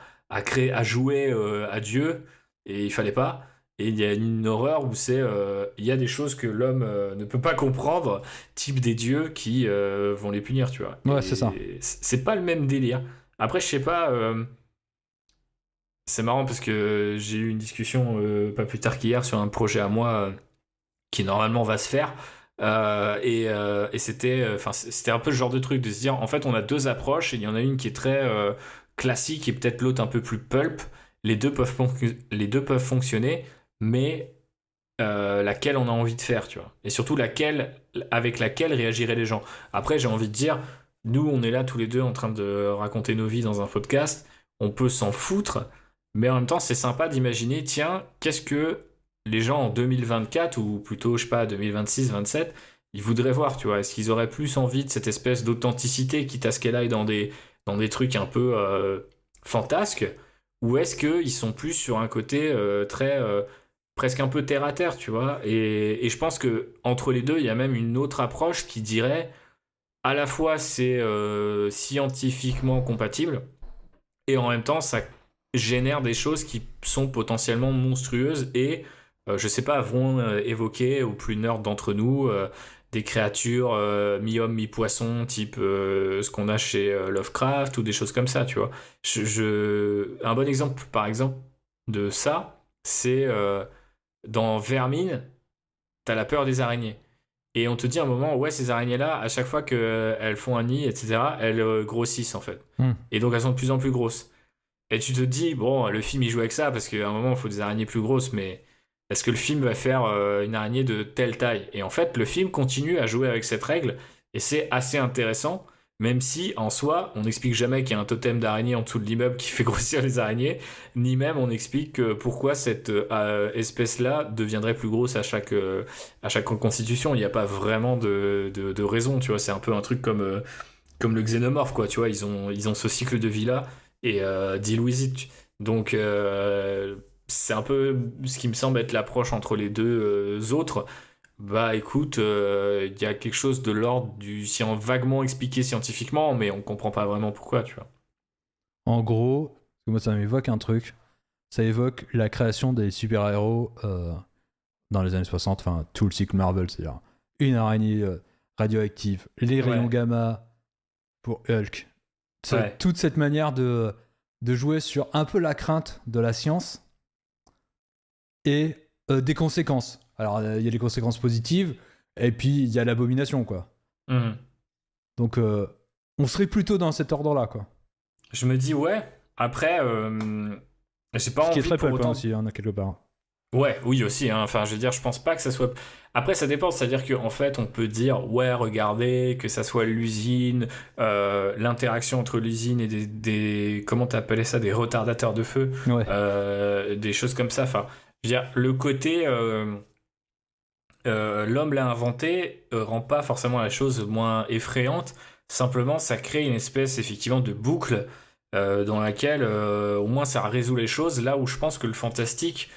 S6: joué à Dieu, et il fallait pas. Et il y a une horreur où il y a des choses que l'homme ne peut pas comprendre, type des dieux qui vont les punir, tu vois.
S3: Ouais,
S6: et
S3: c'est ça.
S6: C'est pas le même délire. Après, je sais pas... c'est marrant parce que j'ai eu une discussion pas plus tard qu'hier sur un projet à moi qui normalement va se faire. Et c'était un peu le genre de truc de se dire en fait on a deux approches et il y en a une qui est très classique et peut-être l'autre un peu plus pulp. Les deux peuvent fonctionner, mais laquelle on a envie de faire, tu vois. Et surtout avec laquelle réagiraient les gens. Après j'ai envie de dire, nous on est là tous les deux en train de raconter nos vies dans un podcast, on peut s'en foutre, mais en même temps c'est sympa d'imaginer, tiens, qu'est-ce que les gens en 2024, ou plutôt, je sais pas, 2026, 27, ils voudraient voir, tu vois. Est-ce qu'ils auraient plus envie de cette espèce d'authenticité, quitte à ce qu'elle aille dans des trucs un peu fantasques, ou est-ce qu'ils sont plus sur un côté très presque un peu terre à terre, tu vois. Et je pense que entre les deux, il y a même une autre approche qui dirait à la fois c'est scientifiquement compatible et en même temps ça génère des choses qui sont potentiellement monstrueuses et je sais pas, vont évoquer au plus nerd d'entre nous des créatures mi-homme mi-poisson type ce qu'on a chez Lovecraft ou des choses comme ça, tu vois. Un bon exemple par exemple de ça, c'est dans Vermine, t'as la peur des araignées. Et on te dit à un moment, ouais, ces araignées-là, à chaque fois qu'elles font un nid, etc., elles grossissent en fait. Et donc elles sont de plus en plus grosses. Et tu te dis, bon, le film il joue avec ça, parce qu'à un moment il faut des araignées plus grosses, mais est-ce que le film va faire une araignée de telle taille? Et en fait, le film continue à jouer avec cette règle, et c'est assez intéressant, même si en soi, on n'explique jamais qu'il y a un totem d'araignée en dessous de l'immeuble qui fait grossir les araignées, ni même on explique pourquoi cette espèce-là deviendrait plus grosse à chaque reconstitution. Il n'y a pas vraiment de raison, tu vois. C'est un peu un truc comme le xénomorphe, quoi, tu vois. Ils ont ce cycle de vie-là, et deal with it. Donc, c'est un peu ce qui me semble être l'approche entre les deux autres. Bah écoute, il y a quelque chose de l'ordre du vaguement expliqué scientifiquement, mais on comprend pas vraiment pourquoi, tu vois.
S3: En gros, parce que moi ça m'évoque un truc, ça évoque la création des super-héros dans les années 60, enfin tout le cycle Marvel, c'est-à-dire une araignée radioactive, les rayons gamma pour Hulk.
S6: Ouais.
S3: Toute cette manière de jouer sur un peu la crainte de la science et des conséquences. Alors, il y a les conséquences positives, et puis il y a l'abomination, quoi. Donc, on serait plutôt dans cet ordre-là, quoi.
S6: Je me dis, ouais, après, j'ai pas
S3: Ce qui
S6: envie
S3: est très
S6: pour
S3: pulp
S6: autant...
S3: aussi, hein, quelque part.
S6: Ouais, oui aussi, hein. Enfin, je veux dire, je pense pas que ça soit... Après, ça dépend, c'est-à-dire qu'en fait, on peut dire, ouais, regardez, que ça soit l'usine, l'interaction entre l'usine et des... Comment t'appelais ça? Des retardateurs de feu,
S3: Ouais.
S6: des choses comme ça. Enfin, je veux dire, le côté... l'homme l'a inventé rend pas forcément la chose moins effrayante. Simplement, ça crée une espèce effectivement de boucle dans laquelle au moins ça résout les choses. Là où je pense que le fantastique,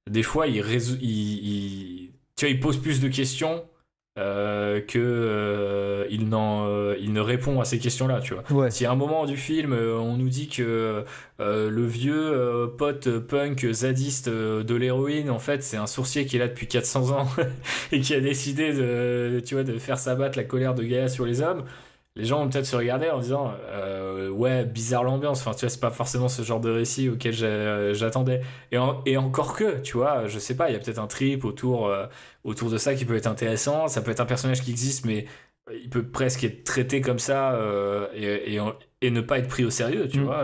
S6: des fois, tu vois, il pose plus de questions il ne répond à ces questions-là, tu vois.
S3: Ouais.
S6: Si à un moment du film, on nous dit que le vieux pote punk zadiste de l'héroïne, en fait, c'est un sourcier qui est là depuis 400 ans et qui a décidé tu vois, de faire s'abattre la colère de Gaïa sur les hommes, les gens vont peut-être se regarder en disant ouais, bizarre l'ambiance. Enfin, tu vois, c'est pas forcément ce genre de récit auquel j'attendais. Et encore que, tu vois, je sais pas, il y a peut-être un trip autour de ça qui peut être intéressant. Ça peut être un personnage qui existe, mais il peut presque être traité comme ça et ne pas être pris au sérieux, tu vois.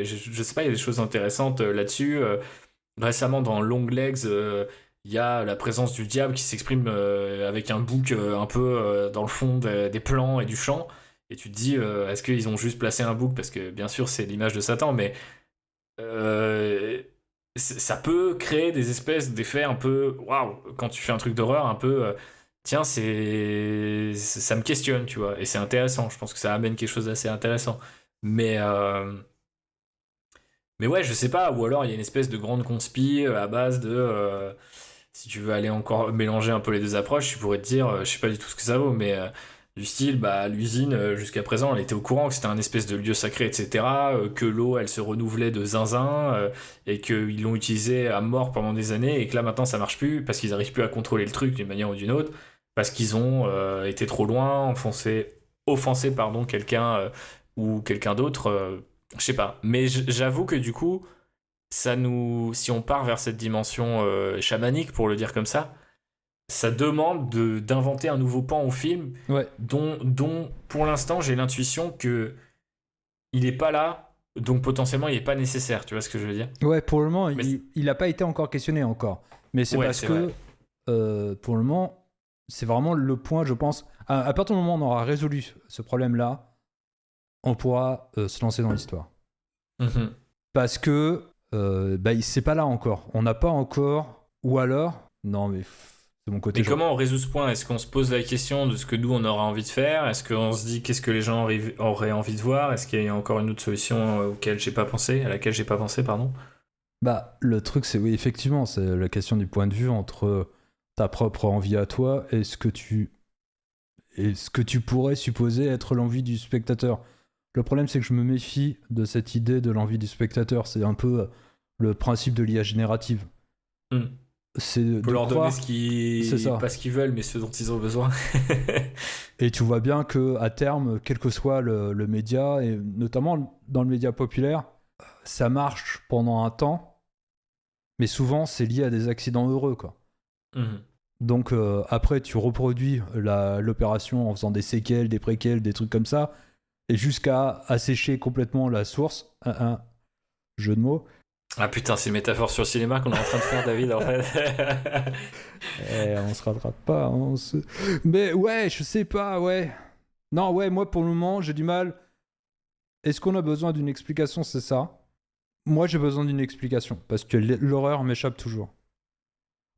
S6: Je sais pas, il y a des choses intéressantes là-dessus. Récemment, dans Long Legs, il y a la présence du diable qui s'exprime avec un bouc un peu dans le fond des plans et du chant. Et tu te dis, est-ce qu'ils ont juste placé un bouc? Parce que bien sûr, c'est l'image de Satan, mais ça peut créer des espèces d'effets un peu waouh quand tu fais un truc d'horreur, un peu tiens, ça me questionne, tu vois. Et c'est intéressant, je pense que ça amène quelque chose d'assez intéressant. Mais ouais, je sais pas, ou alors il y a une espèce de grande conspi à base de. Si tu veux aller encore mélanger un peu les deux approches, tu pourrais te dire, je sais pas du tout ce que ça vaut, mais du style, bah, l'usine, jusqu'à présent, elle était au courant que c'était un espèce de lieu sacré, etc., que l'eau, elle se renouvelait de zinzin, et qu'ils l'ont utilisé à mort pendant des années, et que là, maintenant, ça marche plus, parce qu'ils n'arrivent plus à contrôler le truc d'une manière ou d'une autre, parce qu'ils ont été trop loin, offensé pardon, quelqu'un ou quelqu'un d'autre, je sais pas. Mais j'avoue que du coup, si on part vers cette dimension chamanique, pour le dire comme ça demande d'inventer un nouveau pan au film
S3: Ouais.
S6: dont pour l'instant j'ai l'intuition que il est pas là, donc potentiellement il est pas nécessaire, tu vois ce que je veux dire?
S3: Ouais, pour le moment,
S6: Mais
S3: il a pas été encore questionné encore. Mais c'est
S6: Ouais,
S3: parce
S6: c'est
S3: que, pour le moment, c'est vraiment le point, je pense. À partir du moment où on aura résolu ce problème-là, on pourra se lancer dans l'histoire. Parce que, c'est pas là encore. On n'a pas encore. Ou alors, non, mais C'est mon côté
S6: Mais
S3: genre.
S6: comment on résout ce point? Est-ce qu'on se pose la question de ce que nous on aura envie de faire? Est-ce qu'on se dit qu'est-ce que les gens auraient envie de voir? Est-ce qu'il y a encore une autre solution à laquelle j'ai pas pensé, pardon?
S3: Bah, le truc, c'est oui, effectivement, c'est la question du point de vue entre ta propre envie à toi et ce que tu pourrais supposer être l'envie du spectateur. Le problème, c'est que je me méfie de cette idée de l'envie du spectateur. C'est un peu le principe de l'IA générative.
S6: Hmm.
S3: C'est
S6: Faut
S3: de
S6: leur donner
S3: croire... C'est ça.
S6: pas ce qu'ils veulent, mais ce dont ils ont besoin.
S3: Et tu vois bien que à terme, quel que soit le média, et notamment dans le média populaire, ça marche pendant un temps, mais souvent c'est lié à des accidents heureux, quoi.
S6: Mhm.
S3: Donc après, tu reproduis l'opération en faisant des séquelles, des préquels, des trucs comme ça, et jusqu'à assécher complètement la source, un jeu de mots.
S6: Ah putain, c'est une métaphore sur le cinéma qu'on est en train de faire, David, en fait.
S3: On se rattrape pas. Mais ouais, je sais pas, ouais. Non, ouais, moi pour le moment, j'ai du mal. Est-ce qu'on a besoin d'une explication, c'est ça? Moi, j'ai besoin d'une explication, parce que l'horreur m'échappe toujours.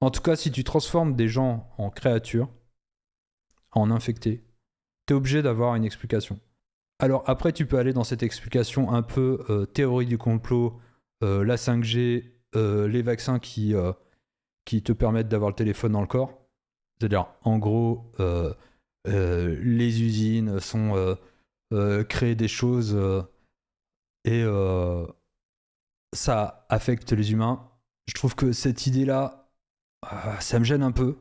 S3: En tout cas, si tu transformes des gens en créatures, en infectés, t'es obligé d'avoir une explication. Alors après, tu peux aller dans cette explication un peu théorie du complot, la 5G, les vaccins qui te permettent d'avoir le téléphone dans le corps. C'est-à-dire, en gros, les usines créent des choses et ça affecte les humains. Je trouve que cette idée-là, ça me gêne un peu.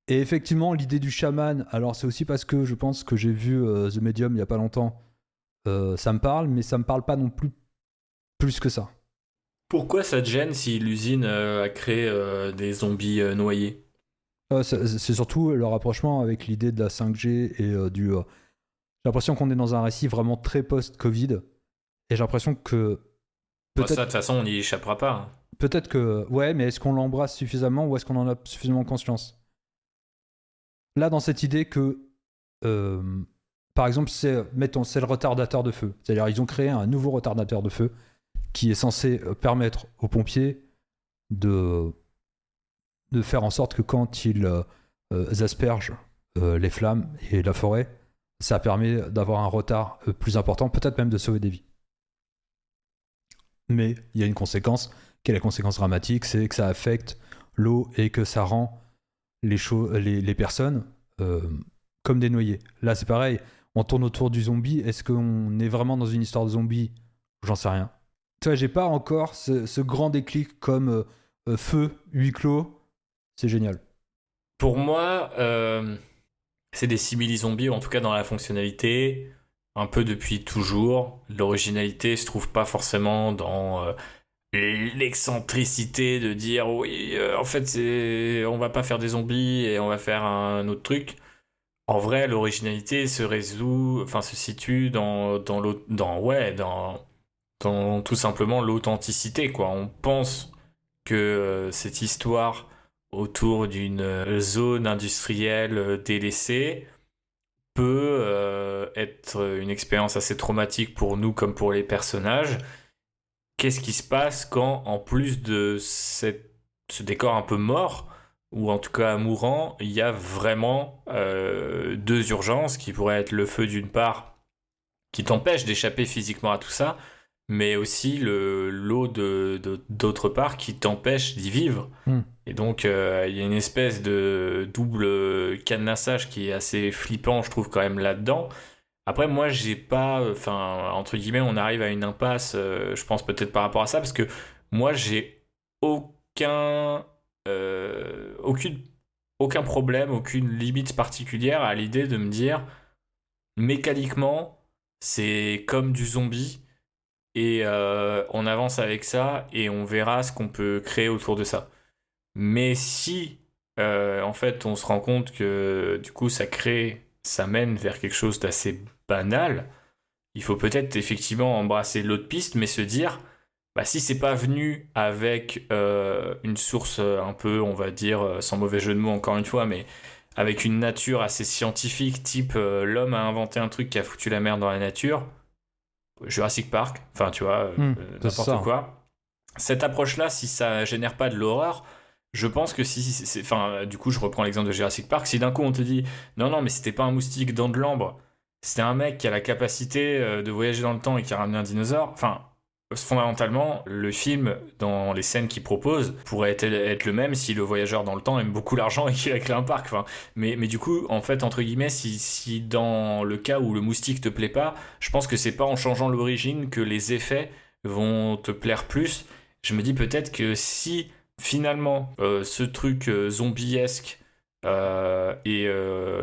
S3: Et effectivement, l'idée du chaman, alors c'est aussi parce que je pense que j'ai vu The Medium il y a pas longtemps, ça me parle, mais ça me parle pas non plus que ça.
S6: Pourquoi ça te gêne si l'usine a créé des zombies noyés?
S3: C'est surtout le rapprochement avec l'idée de la 5G et j'ai l'impression qu'on est dans un récit vraiment très post-Covid, et j'ai l'impression que
S6: Bah, ça, de
S3: peut-être,
S6: toute façon, on n'y échappera pas. Hein.
S3: peut-être que, ouais, mais est-ce qu'on l'embrasse suffisamment ou est-ce qu'on en a suffisamment conscience? Là, dans cette idée que, par exemple, mettons, c'est le retardateur de feu. C'est-à-dire, ils ont créé un nouveau retardateur de feu qui est censé permettre aux pompiers de faire en sorte que quand ils aspergent les flammes et la forêt, ça permet d'avoir un retard plus important, peut-être même de sauver des vies. Mais il y a une conséquence, qui est la conséquence dramatique, c'est que ça affecte l'eau et que ça rend les personnes comme des noyés. Là, c'est pareil, on tourne autour du zombie. Est-ce qu'on est vraiment dans une histoire de zombie? J'en sais rien. Tu vois, j'ai pas encore ce grand déclic comme feu, huis clos. C'est génial.
S6: Pour moi, c'est des simili-zombies, ou en tout cas dans la fonctionnalité, un peu depuis toujours. L'originalité se trouve pas forcément dans l'excentricité de dire oui, en fait, on va pas faire des zombies et on va faire un autre truc. En vrai, l'originalité se situe dans tout simplement l'authenticité, quoi. On pense que cette histoire autour d'une zone industrielle délaissée peut être une expérience assez traumatique pour nous comme pour les personnages. Qu'est-ce qui se passe quand, en plus de ce décor un peu mort, ou en tout cas mourant, il y a vraiment deux urgences qui pourraient être le feu d'une part, qui t'empêche d'échapper physiquement à tout ça, mais aussi l'eau d'autre part qui t'empêche d'y vivre. Et donc, il y a une espèce de double cadenassage qui est assez flippant, je trouve, quand même, là-dedans. Après, moi, j'ai pas... Enfin, entre guillemets, on arrive à une impasse, je pense peut-être par rapport à ça, parce que moi, j'ai aucun problème, aucune limite particulière à l'idée de me dire, mécaniquement, c'est comme du zombie, et on avance avec ça, et on verra ce qu'on peut créer autour de ça. Mais si, en fait, on se rend compte que, du coup, ça mène vers quelque chose d'assez banal, il faut peut-être effectivement embrasser l'autre piste, mais se dire, bah, si c'est pas venu avec une source un peu, on va dire, sans mauvais jeu de mots encore une fois, mais avec une nature assez scientifique, type l'homme a inventé un truc qui a foutu la merde dans la nature, Jurassic Park, enfin tu vois, n'importe quoi. Cette approche-là, si ça génère pas de l'horreur, Je pense que enfin, du coup, je reprends l'exemple de Jurassic Park. Si d'un coup on te dit non, mais c'était pas un moustique dans de l'ambre, c'était un mec qui a la capacité de voyager dans le temps et qui a ramené un dinosaure. Enfin, fondamentalement, le film, dans les scènes qu'il propose, pourrait être le même si le voyageur dans le temps aime beaucoup l'argent et qu'il a créé un parc. Enfin, mais du coup, en fait, entre guillemets, si dans le cas où le moustique te plaît pas, je pense que c'est pas en changeant l'origine que les effets vont te plaire plus. Je me dis peut-être que si finalement ce truc zombiesque et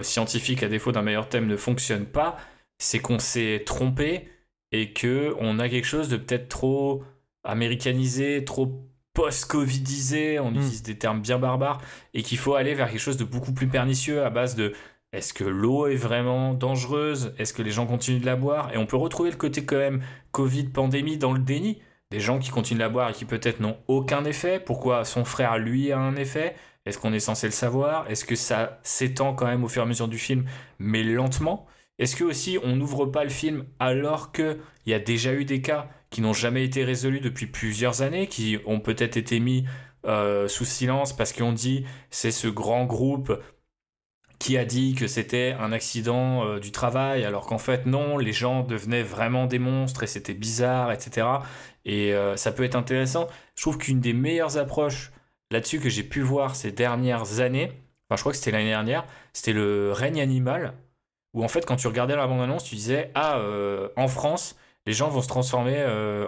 S6: scientifique à défaut d'un meilleur thème ne fonctionne pas, c'est qu'on s'est trompé et que on a quelque chose de peut-être trop américanisé, trop post-covidisé, on utilise des termes bien barbares, et qu'il faut aller vers quelque chose de beaucoup plus pernicieux à base de est-ce que l'eau est vraiment dangereuse? Est-ce que les gens continuent de la boire? Et on peut retrouver le côté quand même Covid, pandémie dans le déni. Des gens qui continuent de la boire et qui peut-être n'ont aucun effet. Pourquoi son frère, lui, a un effet? Est-ce qu'on est censé le savoir? Est-ce que ça s'étend quand même au fur et à mesure du film, mais lentement? Est-ce que aussi on n'ouvre pas le film alors qu'il y a déjà eu des cas qui n'ont jamais été résolus depuis plusieurs années, qui ont peut-être été mis sous silence parce qu'on dit c'est ce grand groupe qui a dit que c'était un accident du travail, alors qu'en fait non, les gens devenaient vraiment des monstres et c'était bizarre, etc. Et ça peut être intéressant. Je trouve qu'une des meilleures approches là-dessus que j'ai pu voir ces dernières années, enfin je crois que c'était l'année dernière, c'était le règne animal, où en fait quand tu regardais la bande-annonce, tu disais en France, les gens vont se transformer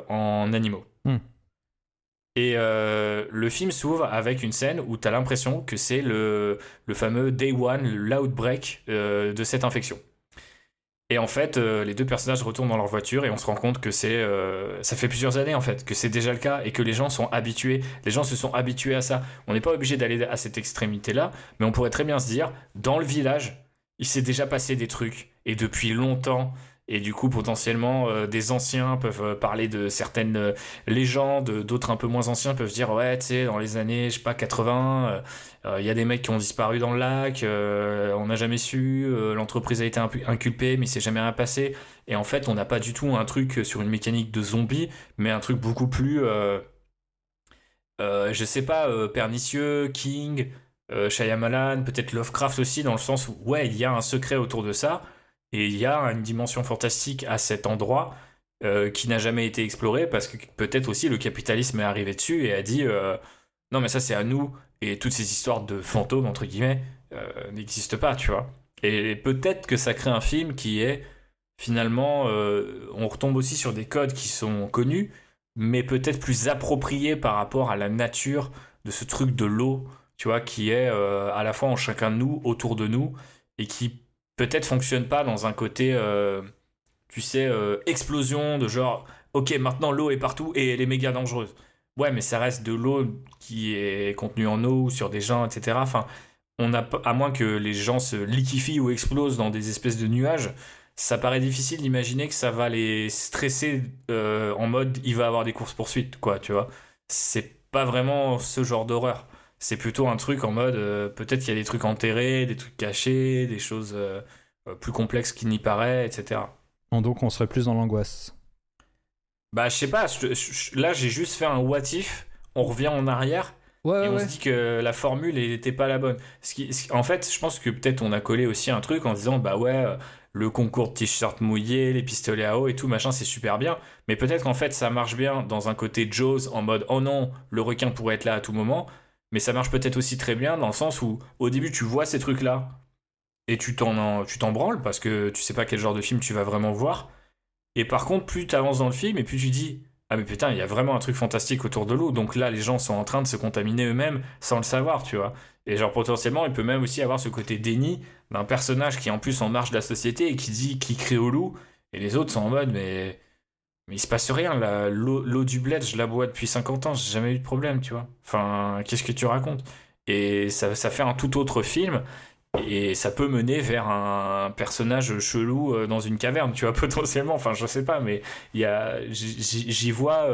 S6: en animaux. Et le film s'ouvre avec une scène où tu as l'impression que c'est le fameux Day One, l'outbreak de cette infection. Et en fait, les deux personnages retournent dans leur voiture et on se rend compte que ça fait plusieurs années en fait, que c'est déjà le cas et que les gens sont habitués, les gens se sont habitués à ça. On n'est pas obligé d'aller à cette extrémité-là, mais on pourrait très bien se dire, dans le village, il s'est déjà passé des trucs et depuis longtemps. Et du coup, potentiellement, des anciens peuvent parler de certaines légendes, d'autres un peu moins anciens peuvent dire, ouais, tu sais, dans les années, je sais pas, 80, il y a des mecs qui ont disparu dans le lac, on n'a jamais su, l'entreprise a été inculpée, mais il s'est jamais rien passé. Et en fait, on n'a pas du tout un truc sur une mécanique de zombie, mais un truc beaucoup plus, je sais pas, pernicieux, King, Shyamalan, peut-être Lovecraft aussi, dans le sens où, ouais, il y a un secret autour de ça. Et il y a une dimension fantastique à cet endroit qui n'a jamais été explorée parce que peut-être aussi le capitalisme est arrivé dessus et a dit non mais ça c'est à nous et toutes ces histoires de fantômes entre guillemets n'existent pas, tu vois. Et peut-être que ça crée un film qui est finalement on retombe aussi sur des codes qui sont connus mais peut-être plus appropriés par rapport à la nature de ce truc de l'eau, tu vois, qui est à la fois en chacun de nous, autour de nous et qui peut-être fonctionne pas dans un côté, tu sais, explosion de genre, ok, maintenant l'eau est partout et elle est méga dangereuse. Ouais, mais ça reste de l'eau qui est contenue en eau ou sur des gens, etc. Enfin, on a, à moins que les gens se liquéfient ou explosent dans des espèces de nuages, ça paraît difficile d'imaginer que ça va les stresser en mode il va avoir des courses-poursuites, quoi, tu vois. C'est pas vraiment ce genre d'horreur. C'est plutôt un truc en mode peut-être qu'il y a des trucs enterrés, des trucs cachés, des choses plus complexes qu'il n'y paraît, etc.
S3: Donc on serait plus dans l'angoisse.
S6: Bah je sais pas, là j'ai juste fait un what if, on revient en arrière et on se dit que la formule n'était pas la bonne. En fait, je pense que peut-être on a collé aussi un truc en disant bah ouais, le concours de t-shirt mouillé, les pistolets à eau et tout machin, c'est super bien, mais peut-être qu'en fait ça marche bien dans un côté Jaws en mode oh non, le requin pourrait être là à tout moment. Mais ça marche peut-être aussi très bien dans le sens où au début tu vois ces trucs-là et tu t'en branles parce que tu sais pas quel genre de film tu vas vraiment voir. Et par contre, plus tu avances dans le film et plus tu dis ah mais putain, il y a vraiment un truc fantastique autour de l'eau. Donc là, les gens sont en train de se contaminer eux-mêmes sans le savoir, tu vois. Et genre potentiellement, il peut même aussi avoir ce côté déni d'un personnage qui est en plus en marge de la société et qui crie au loup. Et les autres sont en mode mais il se passe rien, l'eau du bled, je la bois depuis 50 ans, j'ai jamais eu de problème, tu vois. Enfin, qu'est-ce que tu racontes? Et ça fait un tout autre film, et ça peut mener vers un personnage chelou dans une caverne, tu vois, potentiellement. Enfin, je sais pas, mais j'y vois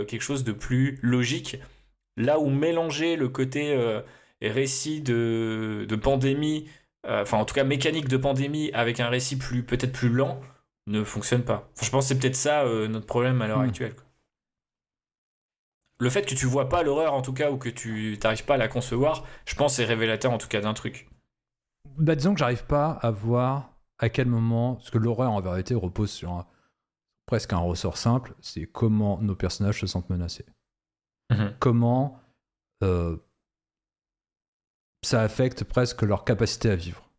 S6: quelque chose de plus logique. Là où mélanger le côté récit de pandémie, enfin en tout cas mécanique de pandémie, avec un récit peut-être plus lent, ne fonctionne pas. Enfin, je pense que c'est peut-être ça notre problème à l'heure actuelle, quoi. le fait que tu vois pas l'horreur en tout cas, ou que tu t'arrives pas à la concevoir, je pense c'est révélateur en tout cas d'un truc.
S3: Bah, disons que j'arrive pas à voir à quel moment, parce que l'horreur en vérité repose sur presque un ressort simple, c'est comment nos personnages se sentent menacés. Comment ça affecte presque leur capacité à vivre.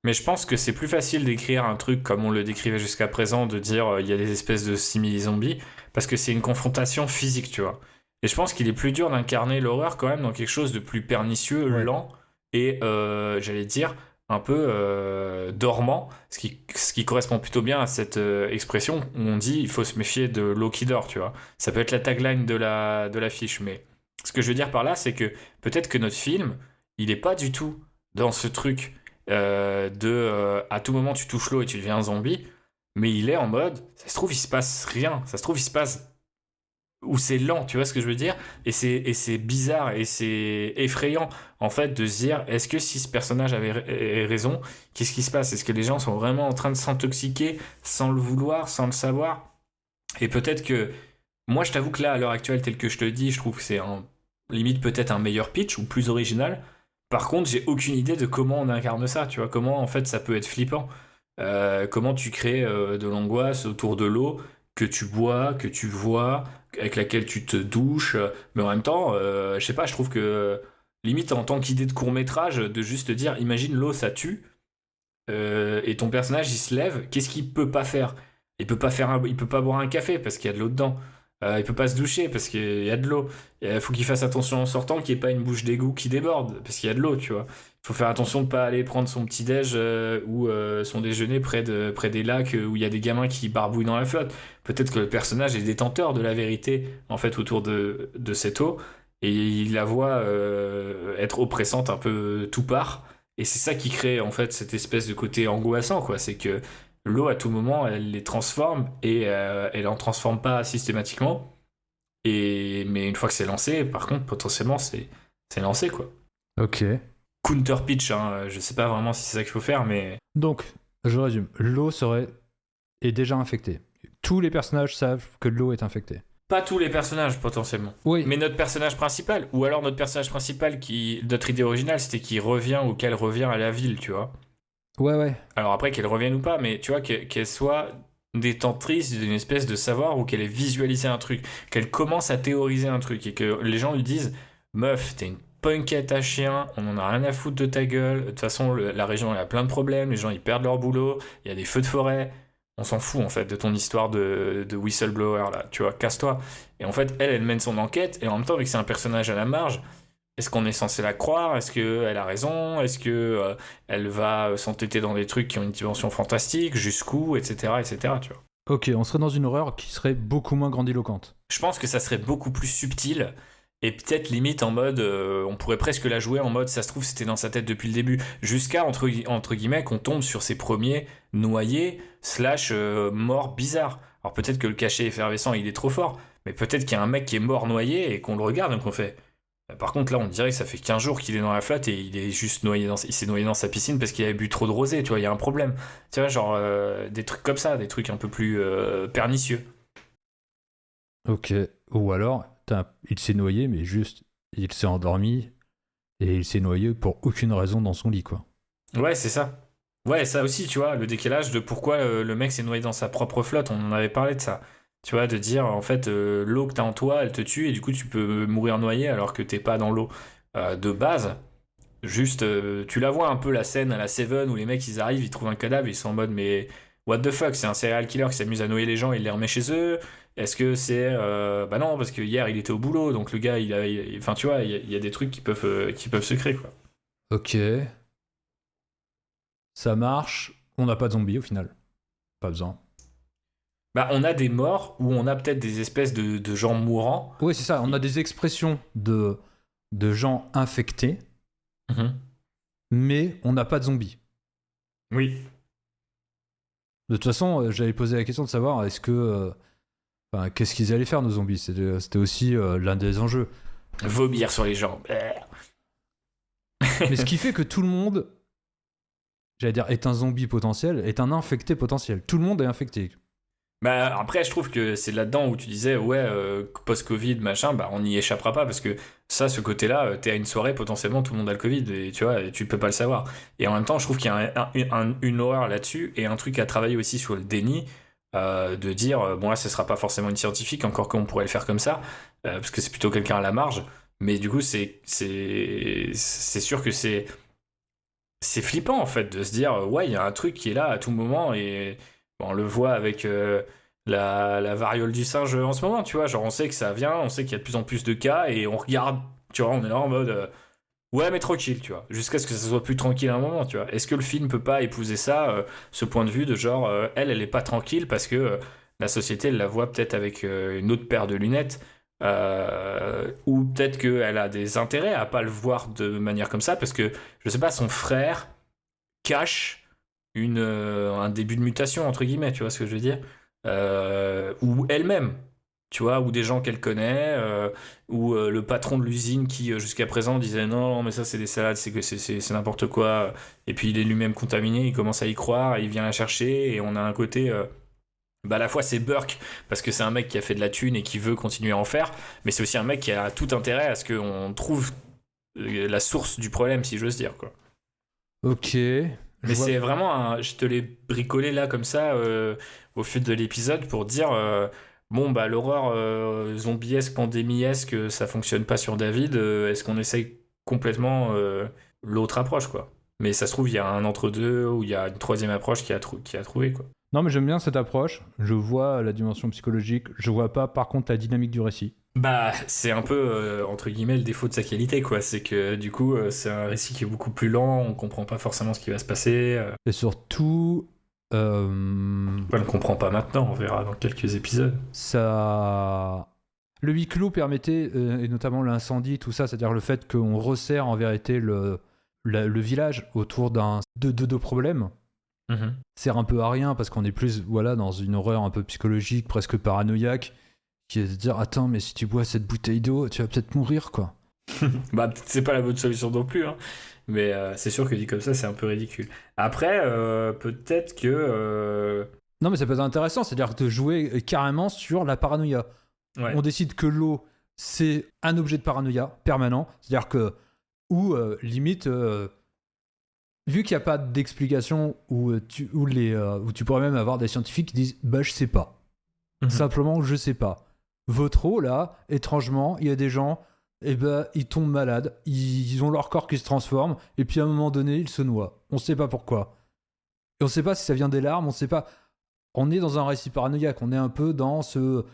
S6: Mais je pense que c'est plus facile d'écrire un truc comme on le décrivait jusqu'à présent, de dire il y a des espèces de simili-zombies, parce que c'est une confrontation physique, tu vois. Et je pense qu'il est plus dur d'incarner l'horreur quand même dans quelque chose de plus pernicieux, lent, et j'allais dire un peu dormant, ce qui correspond plutôt bien à cette expression où on dit il faut se méfier de l'eau qui dort, tu vois. Ça peut être la tagline de l'affiche, mais ce que je veux dire par là, c'est que peut-être que notre film, il est pas du tout dans ce truc à tout moment tu touches l'eau et tu deviens un zombie, mais il est en mode, ça se trouve il se passe rien, ça se trouve il se passe, ou c'est lent, tu vois ce que je veux dire, et c'est bizarre et c'est effrayant en fait de se dire, est-ce que si ce personnage avait raison, qu'est-ce qui se passe, est-ce que les gens sont vraiment en train de s'intoxiquer sans le vouloir, sans le savoir, et peut-être que moi je t'avoue que là à l'heure actuelle tel que je te le dis, je trouve que c'est limite peut-être un meilleur pitch ou plus original. Par contre, j'ai aucune idée de comment on incarne ça, tu vois, comment en fait ça peut être flippant. Comment tu crées de l'angoisse autour de l'eau que tu bois, que tu vois, avec laquelle tu te douches, mais en même temps, je sais pas, je trouve que limite en tant qu'idée de court-métrage, de juste te dire, imagine l'eau ça tue, et ton personnage il se lève, qu'est-ce qu'il peut pas faire? Il peut pas boire un café parce qu'il y a de l'eau dedans. Il peut pas se doucher parce qu'il y a de l'eau. Il faut qu'il fasse attention en sortant qu'il n'y ait pas une bouche d'égout qui déborde parce qu'il y a de l'eau, tu vois. Il faut faire attention de pas aller prendre son petit déj ou son déjeuner près des lacs où il y a des gamins qui barbouillent dans la flotte. Peut-être que le personnage est détenteur de la vérité en fait autour de cette eau et il la voit être oppressante un peu tout part. Et c'est ça qui crée en fait cette espèce de côté angoissant, quoi. C'est que l'eau, à tout moment, elle les transforme et elle en transforme pas systématiquement. Mais une fois que c'est lancé, par contre, potentiellement, c'est lancé, quoi.
S3: Ok.
S6: Counter pitch, hein, je sais pas vraiment si c'est ça qu'il faut faire, mais.
S3: Donc, je résume. L'eau est déjà infectée. Tous les personnages savent que l'eau est infectée.
S6: Pas tous les personnages, potentiellement.
S3: Oui.
S6: Mais notre personnage principal, ou alors notre personnage principal, notre idée originale, c'était qu'il revient ou qu'elle revient à la ville, tu vois.
S3: Ouais.
S6: Alors après, qu'elle revienne ou pas, mais tu vois, qu'elle soit détentrice d'une espèce de savoir ou qu'elle ait visualisé un truc, qu'elle commence à théoriser un truc et que les gens lui disent « Meuf, t'es une punkette à chien, on en a rien à foutre de ta gueule, de toute façon, la région elle a plein de problèmes, les gens ils perdent leur boulot, il y a des feux de forêt, on s'en fout en fait de ton histoire de whistleblower là, tu vois, casse-toi. » Et en fait, elle mène son enquête et en même temps, vu que c'est un personnage à la marge, est-ce qu'on est censé la croire? Est-ce qu'elle a raison? Est-ce que elle va s'entêter dans des trucs qui ont une dimension fantastique? Jusqu'où? Etc. tu vois.
S3: Ok, on serait dans une horreur qui serait beaucoup moins grandiloquente.
S6: Je pense que ça serait beaucoup plus subtil et peut-être limite en mode... on pourrait presque la jouer en mode ça se trouve c'était dans sa tête depuis le début. Jusqu'à, entre guillemets, qu'on tombe sur ses premiers noyés / morts bizarres. Alors peut-être que le cachet effervescent il est trop fort, mais peut-être qu'il y a un mec qui est mort noyé et qu'on le regarde donc on fait... Par contre, là, on dirait que ça fait 15 jours qu'il est dans la flotte et il est juste il s'est noyé dans sa piscine parce qu'il avait bu trop de rosé, tu vois, il y a un problème. Tu vois, genre, des trucs comme ça, des trucs un peu plus pernicieux.
S3: Ok. Ou alors, il s'est noyé, mais juste, il s'est endormi et il s'est noyé pour aucune raison dans son lit, quoi.
S6: Ouais, c'est ça. Ouais, ça aussi, tu vois, le décalage de pourquoi le mec s'est noyé dans sa propre flotte, on en avait parlé de ça. Tu vois, de dire, en fait, l'eau que t'as en toi, elle te tue, et du coup, tu peux mourir noyé alors que t'es pas dans l'eau. De base, juste, tu la vois un peu, la scène à la Seven, où les mecs, ils arrivent, ils trouvent un cadavre, ils sont en mode, mais what the fuck, c'est un serial killer qui s'amuse à noyer les gens, il les remet chez eux. Est-ce que c'est... bah non, parce que hier, il était au boulot, donc le gars, enfin, tu vois, il y a des trucs qui peuvent se créer, quoi.
S3: Ok. Ça marche. On n'a pas de zombies, au final. Pas besoin.
S6: Bah, on a des morts ou on a peut-être des espèces de gens mourants.
S3: Oui, c'est ça. On a des expressions de gens infectés, mais on n'a pas de zombies.
S6: Oui.
S3: De toute façon, j'avais posé la question de savoir est-ce que... qu'est-ce qu'ils allaient faire, nos zombies? C'était aussi l'un des enjeux.
S6: Vomir sur les gens.
S3: Mais ce qui fait que tout le monde, j'allais dire, est un zombie potentiel, est un infecté potentiel. Tout le monde est infecté.
S6: Bah après, je trouve que c'est là-dedans où tu disais, ouais, post-Covid, machin, bah on n'y échappera pas parce que ça, ce côté-là, t'es à une soirée, potentiellement tout le monde a le Covid et tu vois, et tu peux pas le savoir. Et en même temps, je trouve qu'il y a une horreur là-dessus et un truc à travailler aussi sur le déni, de dire, bon là, ce sera pas forcément une scientifique, encore qu'on pourrait le faire comme ça, parce que c'est plutôt quelqu'un à la marge. Mais du coup, c'est sûr que c'est flippant en fait de se dire, ouais, il y a un truc qui est là à tout moment et bon, on le voit avec la variole du singe en ce moment, tu vois. Genre, on sait que ça vient, on sait qu'il y a de plus en plus de cas et on regarde, tu vois, on est là en mode ouais, mais tranquille, tu vois, jusqu'à ce que ça soit plus tranquille à un moment, tu vois. Est-ce que le film peut pas épouser ça, ce point de vue de genre, elle est pas tranquille parce que la société, elle la voit peut-être avec une autre paire de lunettes. Ou peut-être qu'elle a des intérêts à pas le voir de manière comme ça parce que je sais pas, son frère cache un début de mutation entre guillemets, tu vois ce que je veux dire, ou elle-même, tu vois, ou des gens qu'elle connaît, ou le patron de l'usine qui jusqu'à présent disait non mais ça c'est des salades, c'est que c'est n'importe quoi, et puis il est lui-même contaminé, il commence à y croire, il vient la chercher et on a un côté bah à la fois c'est Burke parce que c'est un mec qui a fait de la thune et qui veut continuer à en faire, mais c'est aussi un mec qui a tout intérêt à ce qu'on trouve la source du problème, si j'ose dire, quoi.
S3: Ok.
S6: Mais c'est vraiment je te l'ai bricolé là comme ça au fil de l'épisode pour dire bon bah l'horreur zombiesque, pandémiesque, ça fonctionne pas sur David, est-ce qu'on essaye complètement l'autre approche, quoi. Mais ça se trouve il y a un entre-deux ou il y a une troisième approche qui a trouvé, quoi.
S3: Non, mais j'aime bien cette approche. Je vois la dimension psychologique. Je vois pas, par contre, la dynamique du récit.
S6: Bah, c'est un peu, entre guillemets, le défaut de sa qualité, quoi. C'est que, du coup, c'est un récit qui est beaucoup plus lent, on comprend pas forcément ce qui va se passer.
S3: Et surtout...
S6: On ne comprend pas maintenant, on verra dans quelques épisodes.
S3: Ça... Le huis clos permettait, et notamment l'incendie, tout ça, c'est-à-dire le fait qu'on resserre en vérité le village autour de problèmes, sert un peu à rien parce qu'on est plus dans une horreur un peu psychologique, presque paranoïaque, qui est de dire attends, mais si tu bois cette bouteille d'eau, tu vas peut-être mourir, quoi.
S6: Bah, c'est pas la bonne solution non plus, hein. Mais c'est sûr que dit comme ça, c'est un peu ridicule. Après, peut-être que...
S3: Non, mais ça peut être intéressant, c'est-à-dire de jouer carrément sur la paranoïa.
S6: Ouais.
S3: On décide que l'eau, c'est un objet de paranoïa permanent, c'est-à-dire que, ou limite, vu qu'il n'y a pas d'explication où tu pourrais même avoir des scientifiques qui disent bah je sais pas, simplement je sais pas. Votre eau là, étrangement, il y a des gens, et ils tombent malades, ils ont leur corps qui se transforme, et puis à un moment donné ils se noient. On sait pas pourquoi. Et on sait pas si ça vient des larmes, on sait pas. On est dans un récit paranoïaque, on est un peu dans ce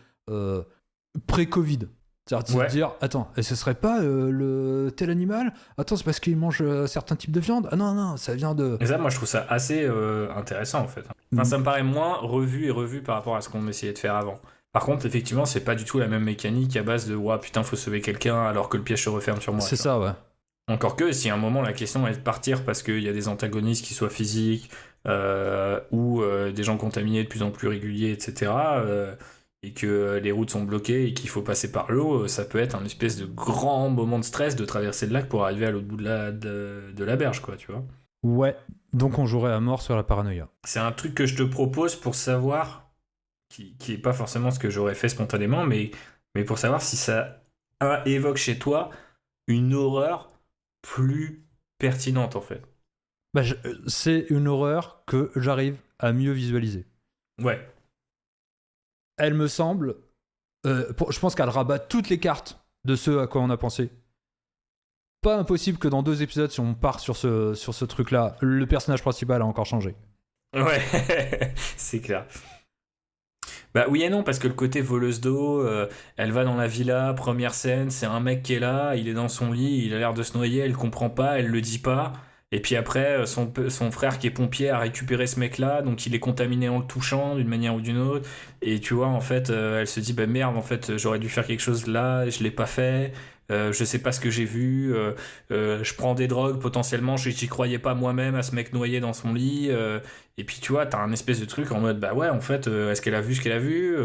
S3: pré-Covid. C'est-à-dire de se dire, attends, et ce serait pas le tel animal? Attends, c'est parce qu'il mange certains types de viande? Ah non, ça vient de...
S6: Et ça, moi, je trouve ça assez intéressant, en fait. Enfin, ça me paraît moins revu par rapport à ce qu'on essayait de faire avant. Par contre, effectivement, c'est pas du tout la même mécanique à base de « Ouah, putain, faut sauver quelqu'un alors que le piège se referme sur moi. »
S3: C'est ça, ouais.
S6: Encore que, si à un moment, la question est de partir parce qu'il y a des antagonistes qui soient physiques ou des gens contaminés de plus en plus réguliers, etc., et que les routes sont bloquées et qu'il faut passer par l'eau, ça peut être un espèce de grand moment de stress de traverser le lac pour arriver à l'autre bout de la berge, quoi, tu vois.
S3: Ouais, donc on jouerait à mort sur la paranoïa.
S6: C'est un truc que je te propose pour savoir, qui est pas forcément ce que j'aurais fait spontanément, mais pour savoir si ça évoque chez toi une horreur plus pertinente, en fait.
S3: Bah, c'est une horreur que j'arrive à mieux visualiser.
S6: Ouais.
S3: Elle me semble... je pense qu'elle rabat toutes les cartes de ce à quoi on a pensé. Pas impossible que dans 2 épisodes, si on part sur ce truc-là, le personnage principal a encore changé.
S6: Ouais, c'est clair. Bah oui et non, parce que le côté voleuse d'eau, elle va dans la villa, première scène, c'est un mec qui est là, il est dans son lit, il a l'air de se noyer, elle comprend pas, elle le dit pas. Et puis après, son frère qui est pompier a récupéré ce mec-là, donc il est contaminé en le touchant d'une manière ou d'une autre. Et tu vois, en fait, elle se dit, bah merde, en fait, j'aurais dû faire quelque chose là, je l'ai pas fait. Je sais pas ce que j'ai vu. Je prends des drogues, potentiellement, j'y croyais pas moi-même à ce mec noyé dans son lit. Et puis tu vois, t'as un espèce de truc en mode, bah ouais, en fait, est-ce qu'elle a vu ce qu'elle a vu?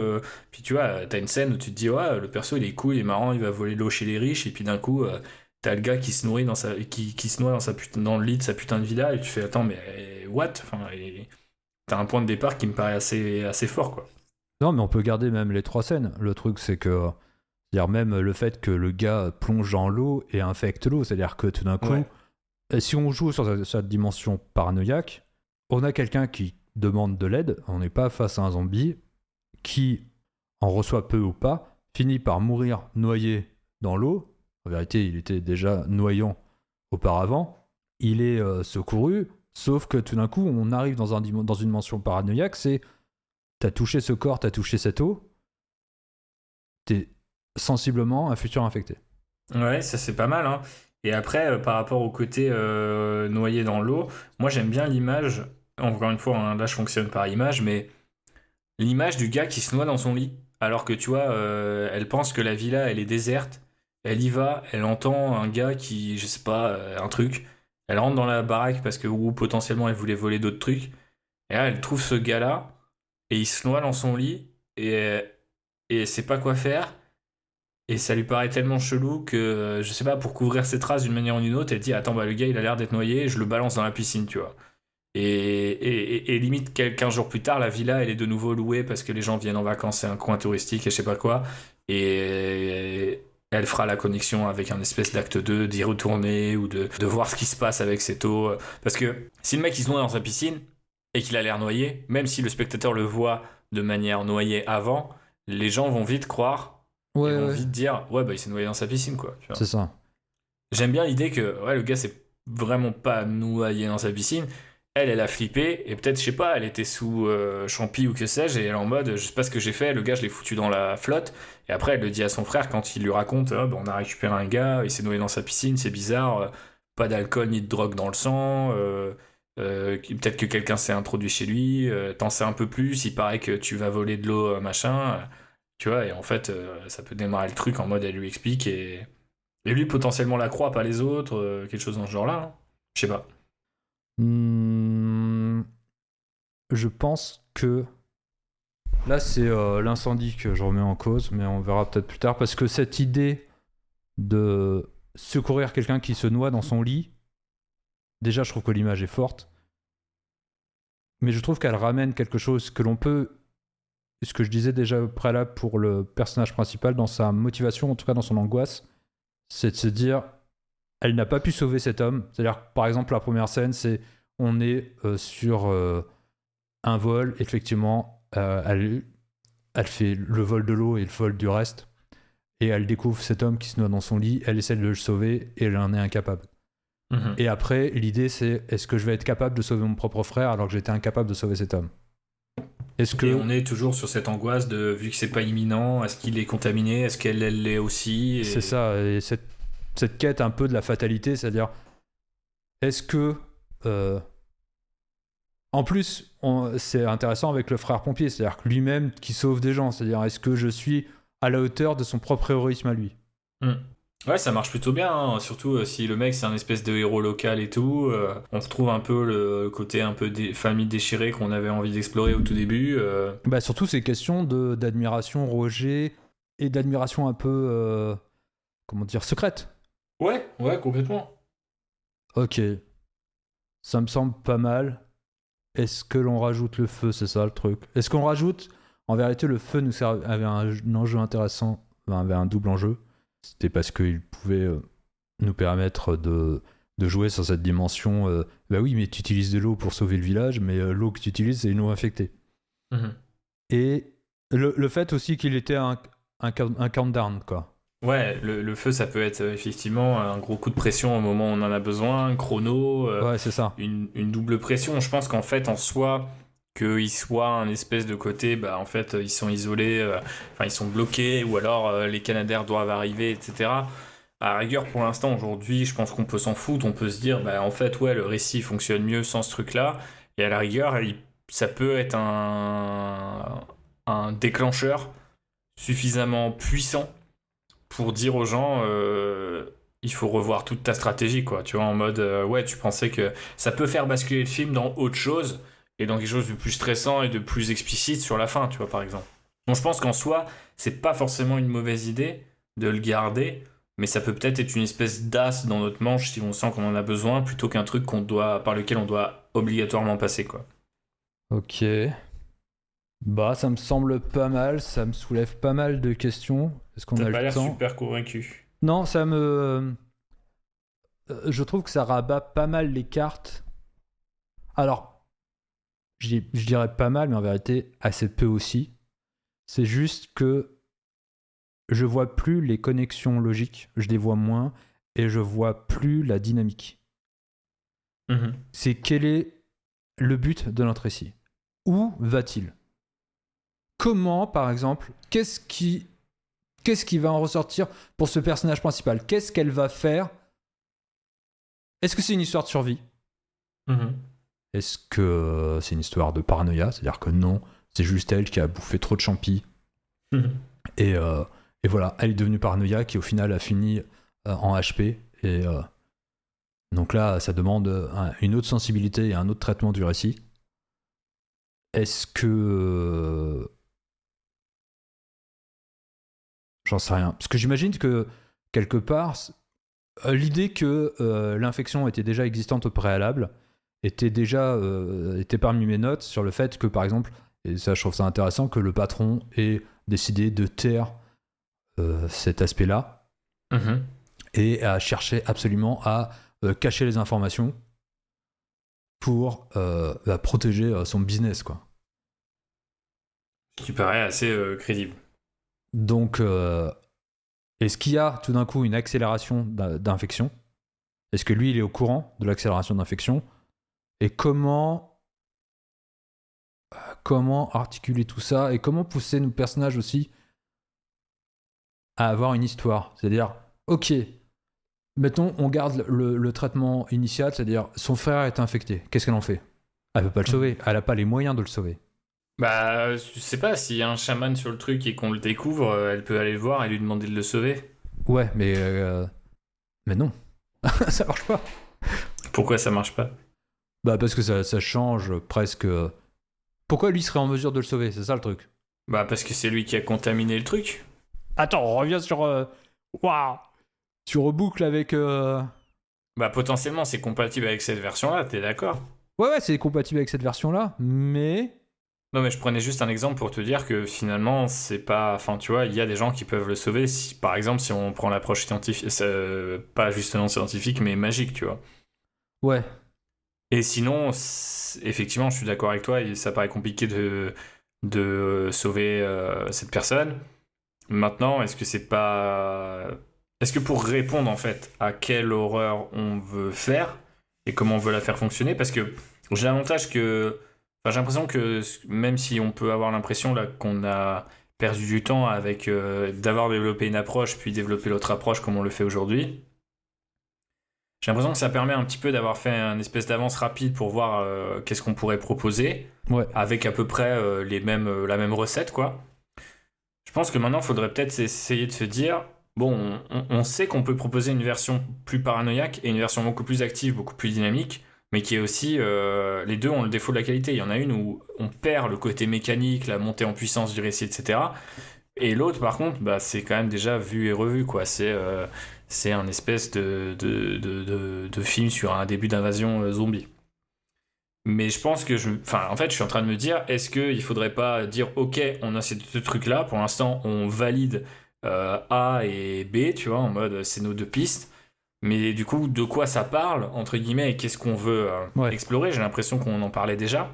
S6: Puis tu vois, t'as une scène où tu te dis, ouais, le perso, il est cool, il est marrant, il va voler de l'eau chez les riches. Et puis d'un coup... t'as le gars qui se noie dans le lit de sa putain de villa et tu fais attends mais what, enfin, t'as un point de départ qui me paraît assez fort, quoi.
S3: Non, mais on peut garder même les 3 scènes. Le truc, c'est que. C'est-à-dire même le fait que le gars plonge dans l'eau et infecte l'eau. C'est-à-dire que tout d'un coup, si on joue sur cette dimension paranoïaque, on a quelqu'un qui demande de l'aide. On n'est pas face à un zombie qui en reçoit peu ou pas, finit par mourir noyé dans l'eau. En vérité, il était déjà noyant auparavant. Il est secouru, sauf que tout d'un coup, on arrive dans une dimension paranoïaque. C'est t'as touché ce corps, t'as touché cette eau, t'es sensiblement un futur infecté.
S6: Ouais, ça c'est pas mal, hein. Et après, par rapport au côté noyé dans l'eau, moi j'aime bien l'image, encore une fois, hein, là je fonctionne par image, mais l'image du gars qui se noie dans son lit, alors que tu vois, elle pense que la villa elle est déserte, elle y va, elle entend un gars qui, je sais pas, un truc, elle rentre dans la baraque parce que, ou potentiellement elle voulait voler d'autres trucs, et là elle trouve ce gars-là, et il se noie dans son lit, et elle sait pas quoi faire. Et ça lui paraît tellement chelou que, je sais pas, pour couvrir ses traces d'une manière ou d'une autre, elle dit attends, bah le gars il a l'air d'être noyé, je le balance dans la piscine, tu vois. Et limite, 15 jours plus tard, la villa elle est de nouveau louée parce que les gens viennent en vacances, c'est un coin touristique et je sais pas quoi. Et elle fera la connexion avec un espèce d'acte 2, d'y retourner ou de voir ce qui se passe avec cette eau. Parce que si le mec il se noie dans sa piscine et qu'il a l'air noyé, même si le spectateur le voit de manière noyée avant, les gens vont vite croire. Ils vont vite dire ouais bah il s'est noyé dans sa piscine quoi, tu vois.
S3: C'est ça.
S6: J'aime bien l'idée que ouais le gars s'est vraiment pas noyé dans sa piscine. Elle a flippé et peut-être je sais pas elle était sous champi ou que sais-je et elle est en mode je sais pas ce que j'ai fait, le gars je l'ai foutu dans la flotte et après elle le dit à son frère quand il lui raconte bah, on a récupéré un gars, il s'est noyé dans sa piscine, c'est bizarre, pas d'alcool ni de drogue dans le sang, peut-être que quelqu'un s'est introduit chez lui, t'en sais un peu plus, il paraît que tu vas voler de l'eau machin. Tu vois, et en fait, ça peut démarrer le truc en mode elle lui explique et lui potentiellement la croit, pas les autres, quelque chose dans ce genre-là. Hein. Je sais pas.
S3: Je pense que là, c'est l'incendie que je remets en cause, mais on verra peut-être plus tard parce que cette idée de secourir quelqu'un qui se noie dans son lit, déjà, je trouve que l'image est forte, mais je trouve qu'elle ramène quelque chose que l'on peut. Ce que je disais déjà au préalable pour le personnage principal, dans sa motivation, en tout cas dans son angoisse, c'est de se dire elle n'a pas pu sauver cet homme. C'est-à-dire, par exemple, la première scène, c'est on est sur un vol, effectivement, elle fait le vol de l'eau et le vol du reste, et elle découvre cet homme qui se noie dans son lit, elle essaie de le sauver et elle en est incapable.
S6: Mm-hmm.
S3: Et après, l'idée c'est est-ce que je vais être capable de sauver mon propre frère alors que j'étais incapable de sauver cet homme? Est-ce que...
S6: Et on est toujours sur cette angoisse de vu que c'est pas imminent, est-ce qu'il est contaminé, est-ce qu'elle l'est aussi et...
S3: C'est ça, et cette quête un peu de la fatalité, c'est-à-dire est-ce que en plus c'est intéressant avec le frère pompier, c'est-à-dire que lui-même qui sauve des gens, c'est-à-dire est-ce que je suis à la hauteur de son propre héroïsme à lui?
S6: Ouais, ça marche plutôt bien, hein. Surtout si le mec c'est un espèce de héros local et tout. On retrouve un peu le côté un peu famille déchirée qu'on avait envie d'explorer au tout début.
S3: Bah surtout ces questions d'admiration, rejet et d'admiration un peu comment dire, secrète.
S6: Ouais, complètement.
S3: Ok, ça me semble pas mal. Est-ce que l'on rajoute le feu, c'est ça le truc? Est-ce qu'on rajoute... En vérité, le feu avait un enjeu intéressant, avait un double enjeu. C'était parce qu'il pouvait nous permettre de jouer sur cette dimension. Bah oui, mais tu utilises de l'eau pour sauver le village, mais l'eau que tu utilises, c'est une eau infectée.
S6: Mm-hmm.
S3: Et le fait aussi qu'il était un countdown, quoi.
S6: Ouais, le feu, ça peut être effectivement un gros coup de pression au moment où on en a besoin, un chrono,
S3: ouais, c'est ça.
S6: Une double pression. Je pense qu'en fait, en soi, qu'il soit un espèce de côté, bah en fait, ils sont isolés, ils sont bloqués, ou alors les Canadaires doivent arriver, etc. À la rigueur, pour l'instant, aujourd'hui, je pense qu'on peut s'en foutre. On peut se dire, bah en fait, ouais, le récit fonctionne mieux sans ce truc-là. Et à la rigueur, ça peut être un déclencheur suffisamment puissant pour dire aux gens il faut revoir toute ta stratégie, quoi, tu vois, en mode ouais, tu pensais que ça peut faire basculer le film dans autre chose et dans quelque chose de plus stressant et de plus explicite sur la fin, tu vois, par exemple. Donc je pense qu'en soi c'est pas forcément une mauvaise idée de le garder, mais ça peut peut-être être une espèce d'as dans notre manche si on sent qu'on en a besoin plutôt qu'un truc par lequel on doit obligatoirement passer, quoi.
S3: Ok. Bah, ça me semble pas mal, ça me soulève pas mal de questions. Est-ce qu'on
S6: T'as
S3: a
S6: pas
S3: le
S6: l'air
S3: temps?
S6: super convaincu.
S3: Non, ça me. Je trouve que ça rabat pas mal les cartes. Alors, je dirais pas mal, mais en vérité, assez peu aussi. C'est juste que je vois plus les connexions logiques, je les vois moins, et je vois plus la dynamique.
S6: Mhm.
S3: C'est quel est le but de notre récit? Où va-t-il? Comment, par exemple, qu'est-ce qui va en ressortir pour ce personnage principal? Qu'est-ce qu'elle va faire? Est-ce que c'est une histoire de survie?
S6: Mhm.
S3: Est-ce que c'est une histoire de paranoïa? C'est-à-dire que non, c'est juste elle qui a bouffé trop de champis
S6: Mhm.
S3: et voilà, elle est devenue paranoïaque et au final a fini en HP. Et donc là, ça demande une autre sensibilité et un autre traitement du récit. Est-ce que... j'en sais rien. Parce que j'imagine que, quelque part, l'idée que l'infection était déjà existante au préalable était parmi mes notes sur le fait que, par exemple, et ça je trouve ça intéressant, que le patron ait décidé de taire cet aspect-là
S6: Mhm.
S3: et a cherché absolument à cacher les informations pour protéger son business, quoi.
S6: Ce qui paraît assez crédible.
S3: Donc, est-ce qu'il y a tout d'un coup une accélération d'infection? Est-ce que lui, il est au courant de l'accélération d'infection? Et comment articuler tout ça? Et comment pousser nos personnages aussi à avoir une histoire? C'est-à-dire, ok, mettons, on garde le traitement initial, c'est-à-dire son frère est infecté. Qu'est-ce qu'elle en fait? Elle peut pas le sauver. Elle a pas les moyens de le sauver.
S6: Bah, je sais pas, s'il y a un chaman sur le truc et qu'on le découvre, elle peut aller le voir et lui demander de le sauver.
S3: Ouais, mais non. Ça marche pas.
S6: Pourquoi ça marche pas?
S3: Bah, parce que ça change presque. Pourquoi lui serait en mesure de le sauver? C'est ça le truc.
S6: Bah, parce que c'est lui qui a contaminé le truc.
S3: Attends, on revient sur. Waouh! Tu reboucles avec.
S6: Bah, potentiellement, c'est compatible avec cette version-là, t'es d'accord?
S3: Ouais, c'est compatible avec cette version-là, mais.
S6: Non, mais je prenais juste un exemple pour te dire que finalement, c'est pas. Enfin, tu vois, il y a des gens qui peuvent le sauver, si, par exemple, si on prend l'approche scientifique, pas justement scientifique, mais magique, tu vois.
S3: Ouais.
S6: Et sinon, effectivement, je suis d'accord avec toi, ça paraît compliqué de sauver cette personne. Maintenant, est-ce que c'est pas. Est-ce que pour répondre en fait à quelle horreur on veut faire et comment on veut la faire fonctionner, parce que j'ai l'avantage que. Enfin, j'ai l'impression que même si on peut avoir l'impression là qu'on a perdu du temps avec d'avoir développé une approche puis développer l'autre approche comme on le fait aujourd'hui, j'ai l'impression que ça permet un petit peu d'avoir fait une espèce d'avance rapide pour voir qu'est-ce qu'on pourrait proposer
S3: Ouais.
S6: avec à peu près la même recette, quoi. Je pense que maintenant, il faudrait peut-être essayer de se dire, bon, on sait qu'on peut proposer une version plus paranoïaque et une version beaucoup plus active, beaucoup plus dynamique, mais qui est aussi, les deux ont le défaut de la qualité. Il y en a une où on perd le côté mécanique, la montée en puissance du récit, etc. Et l'autre, par contre, bah, c'est quand même déjà vu et revu, quoi. C'est un espèce de film sur un début d'invasion zombie. Mais je pense que enfin, en fait, je suis en train de me dire, est-ce qu'il faudrait pas dire, ok, on a ces deux trucs-là, pour l'instant, on valide A et B, tu vois, en mode, c'est nos deux pistes. Mais du coup, de quoi ça parle, entre guillemets, et qu'est-ce qu'on veut explorer? J'ai l'impression qu'on en parlait déjà.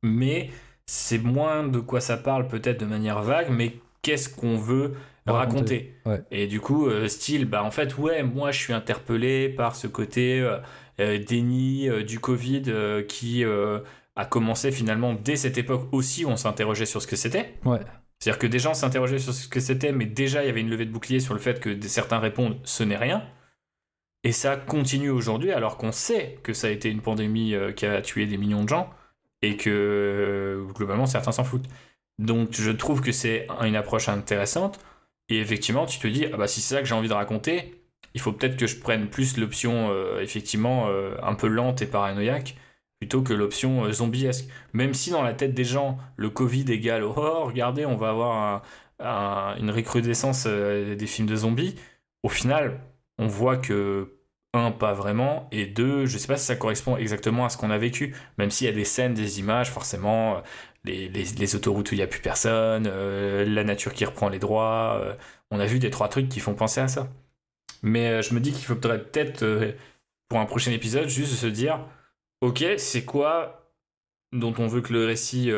S6: Mais c'est moins de quoi ça parle, peut-être de manière vague, mais qu'est-ce qu'on veut raconter.
S3: Ouais.
S6: Et du coup, style, bah en fait, ouais, moi je suis interpellé par ce côté déni du Covid qui a commencé finalement dès cette époque aussi où on s'interrogeait sur ce que c'était.
S3: Ouais.
S6: C'est-à-dire que des gens s'interrogeaient sur ce que c'était, mais déjà il y avait une levée de bouclier sur le fait que certains répondent ce n'est rien. Et ça continue aujourd'hui alors qu'on sait que ça a été une pandémie qui a tué des millions de gens et que globalement certains s'en foutent. Donc je trouve que c'est une approche intéressante. Et effectivement, tu te dis, ah bah, si c'est ça que j'ai envie de raconter, il faut peut-être que je prenne plus l'option effectivement un peu lente et paranoïaque plutôt que l'option zombiesque. Même si dans la tête des gens, le Covid égale oh, regardez, on va avoir une recrudescence des films de zombies, au final, on voit que un, pas vraiment, et deux, je sais pas si ça correspond exactement à ce qu'on a vécu, même s'il y a des scènes, des images, forcément, les autoroutes où il n'y a plus personne, la nature qui reprend les droits. On a vu 3 trucs qui font penser à ça. Mais je me dis qu'il faudrait peut-être, pour un prochain épisode, juste se dire, ok, c'est quoi dont on veut que le récit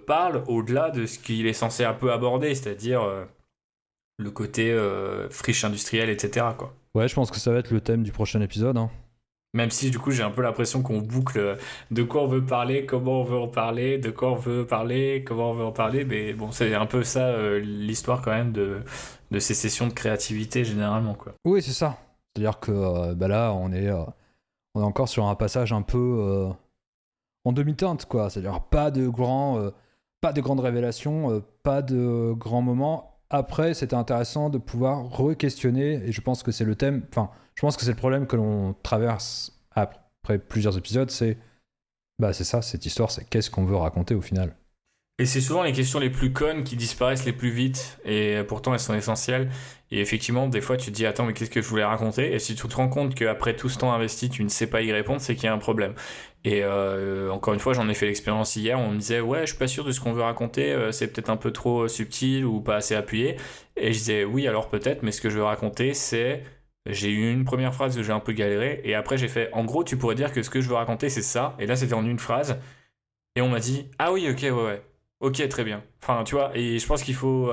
S6: parle au-delà de ce qu'il est censé un peu aborder, c'est-à-dire le côté friche industrielle, etc., quoi.
S3: Ouais, je pense que ça va être le thème du prochain épisode. Hein.
S6: Même si du coup j'ai un peu l'impression qu'on boucle de quoi on veut parler, comment on veut en parler, de quoi on veut parler, comment on veut en parler, mais bon, c'est un peu ça l'histoire quand même de ces sessions de créativité généralement, quoi.
S3: Oui, c'est ça. C'est-à-dire que là, on est encore sur un passage un peu en demi-teinte, quoi. C'est-à-dire pas de grandes révélations, pas de grands moments. Après, c'était intéressant de pouvoir re-questionner, et je pense que c'est le thème, enfin, je pense que c'est le problème que l'on traverse après plusieurs épisodes, c'est ça, cette histoire, c'est qu'est-ce qu'on veut raconter au final.
S6: Et c'est souvent les questions les plus connes qui disparaissent les plus vite, et pourtant elles sont essentielles. Et effectivement, des fois tu te dis attends, mais qu'est-ce que je voulais raconter? Et si tu te rends compte qu'après tout ce temps investi, tu ne sais pas y répondre, c'est qu'il y a un problème. Et encore une fois, j'en ai fait l'expérience hier, on me disait ouais, je suis pas sûr de ce qu'on veut raconter, c'est peut-être un peu trop subtil ou pas assez appuyé. Et je disais oui, alors peut-être, mais ce que je veux raconter, c'est j'ai eu une première phrase où j'ai un peu galéré, et après j'ai fait en gros, tu pourrais dire que ce que je veux raconter, c'est ça. Et là, c'était en une phrase. Et on m'a dit ah oui, ok, ouais. Ok, très bien. Enfin, tu vois, et je pense qu'il faut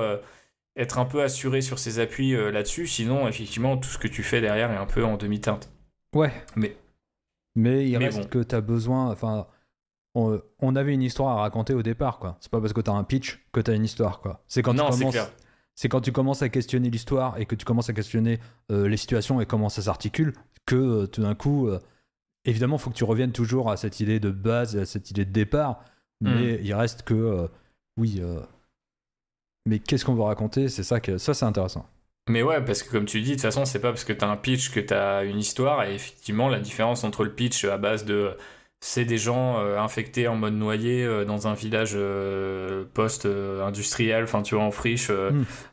S6: être un peu assuré sur ses appuis là-dessus, sinon, effectivement, tout ce que tu fais derrière est un peu en demi-teinte.
S3: Ouais. Mais il
S6: Mais
S3: reste
S6: bon.
S3: que t'as besoin... Enfin, on avait une histoire à raconter au départ, quoi. C'est pas parce que t'as un pitch que t'as une histoire, quoi. C'est quand
S6: Non,
S3: tu
S6: c'est
S3: commences...
S6: clair.
S3: C'est quand tu commences à questionner l'histoire et que tu commences à questionner les situations et comment ça s'articule que tout d'un coup, évidemment, il faut que tu reviennes toujours à cette idée de base, à cette idée de départ, mais il reste que, mais qu'est-ce qu'on veut raconter? C'est ça, c'est intéressant.
S6: Mais ouais, parce que comme tu dis, de toute façon, c'est pas parce que t'as un pitch que t'as une histoire, et effectivement, la différence entre le pitch à base de c'est des gens infectés en mode noyé dans un village post-industriel, enfin tu vois, en friche,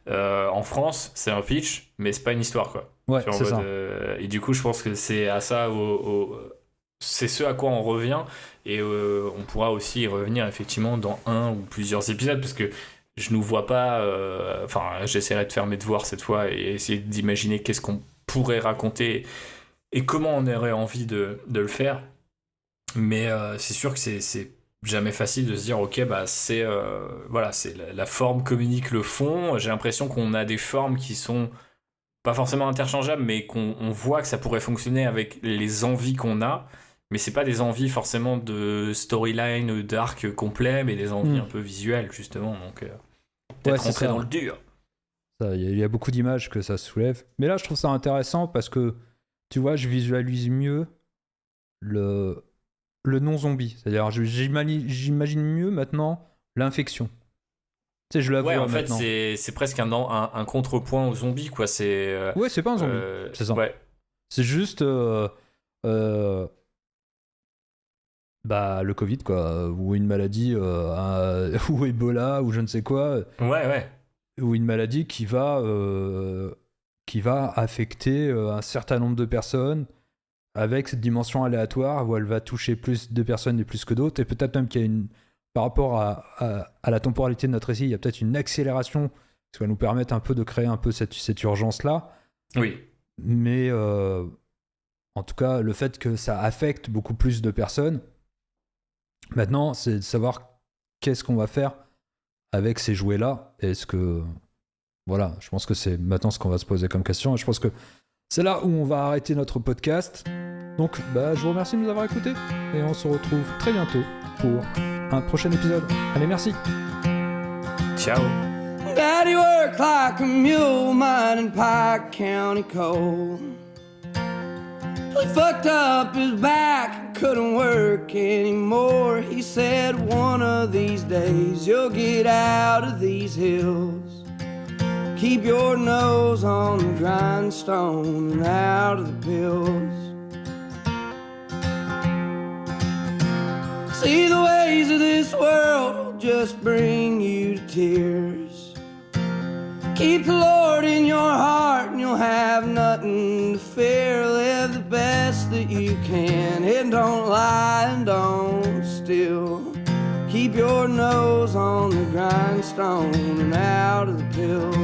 S6: en France, c'est un pitch, mais c'est pas une histoire, quoi.
S3: Ouais,
S6: Tu vois,
S3: c'est ça.
S6: et du coup, je pense que c'est à ça, c'est ce à quoi on revient, et on pourra aussi y revenir effectivement dans un ou plusieurs épisodes, parce que je nous vois pas, enfin j'essaierai de faire mes devoirs cette fois et essayer d'imaginer qu'est-ce qu'on pourrait raconter et comment on aurait envie de le faire, mais c'est sûr que c'est jamais facile de se dire ok, bah c'est voilà, c'est la forme communique le fond. J'ai l'impression qu'on a des formes qui sont pas forcément interchangeables, mais qu'on voit que ça pourrait fonctionner avec les envies qu'on a. Mais c'est pas des envies forcément de storyline, d'arc complet, mais des envies un peu visuelles, justement. Donc, peut-être rentrer dans le dur.
S3: Il y a beaucoup d'images que ça soulève. Mais là, je trouve ça intéressant parce que, tu vois, je visualise mieux le non-zombie. C'est-à-dire, j'imagine mieux maintenant l'infection. Tu sais, je la vois
S6: en
S3: maintenant.
S6: fait, c'est presque un contrepoint aux zombies, quoi. C'est,
S3: ouais, c'est pas un zombie. C'est ça.
S6: Ouais.
S3: C'est juste... le Covid, quoi, ou une maladie, ou Ebola, ou je ne sais quoi,
S6: Ouais.
S3: ou une maladie qui va affecter un certain nombre de personnes avec cette dimension aléatoire où elle va toucher plus de personnes et plus que d'autres, et peut-être même qu'il y a par rapport à la temporalité de notre récit, il y a peut-être une accélération qui va nous permettre un peu de créer un peu cette urgence-là.
S6: Oui.
S3: Mais en tout cas, le fait que ça affecte beaucoup plus de personnes, maintenant, c'est de savoir qu'est-ce qu'on va faire avec ces jouets-là. Est-ce que... Voilà, je pense que c'est maintenant ce qu'on va se poser comme question. Et je pense que c'est là où on va arrêter notre podcast. Donc, je vous remercie de nous avoir écoutés. Et on se retrouve très bientôt pour un prochain épisode. Allez, merci.
S6: Ciao.
S1: Daddy worked like a mule mining Pike County coal. He fucked up his back and couldn't work anymore. He said one of these days you'll get out of these hills. Keep your nose on the grindstone and out of the pills. See, the ways of this world will just bring you to tears. Keep the Lord in your heart and you'll have nothing to fear. Live the best that you can and don't lie and don't steal. Keep your nose on the grindstone and out of the pills.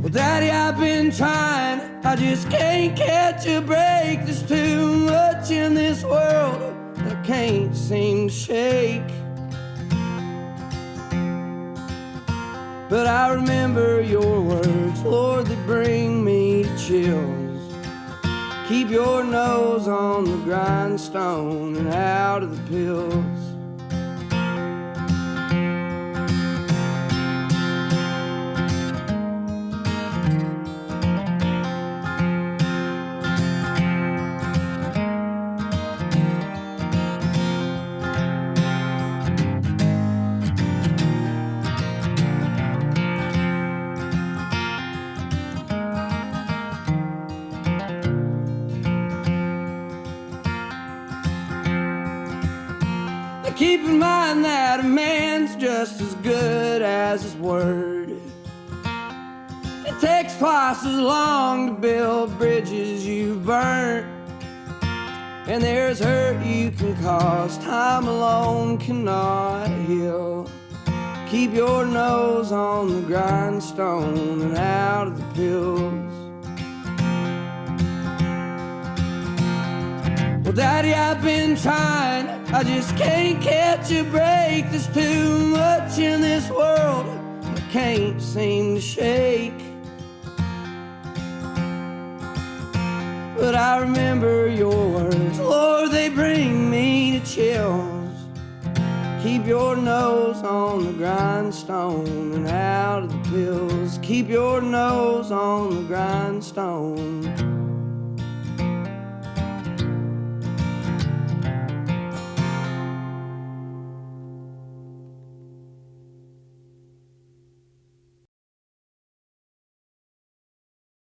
S1: Well, Daddy, I've been trying, I just can't catch a break. There's too much in this world that I can't seem to shake. But I remember your words, Lord, they bring me to chills. Keep your nose on the grindstone and out of the pills. Keep in mind that a man's just as good as his word. It takes twice as long to build bridges you've burnt. And there's hurt you can cause, time alone cannot heal. Keep your nose on the grindstone and out of the pills. Well, Daddy, I've been trying, I just can't catch a break. There's too much in this world I can't seem to shake. But I remember your words, Lord, they bring me to chills. Keep your nose on the grindstone and out of the pills. Keep your nose on the grindstone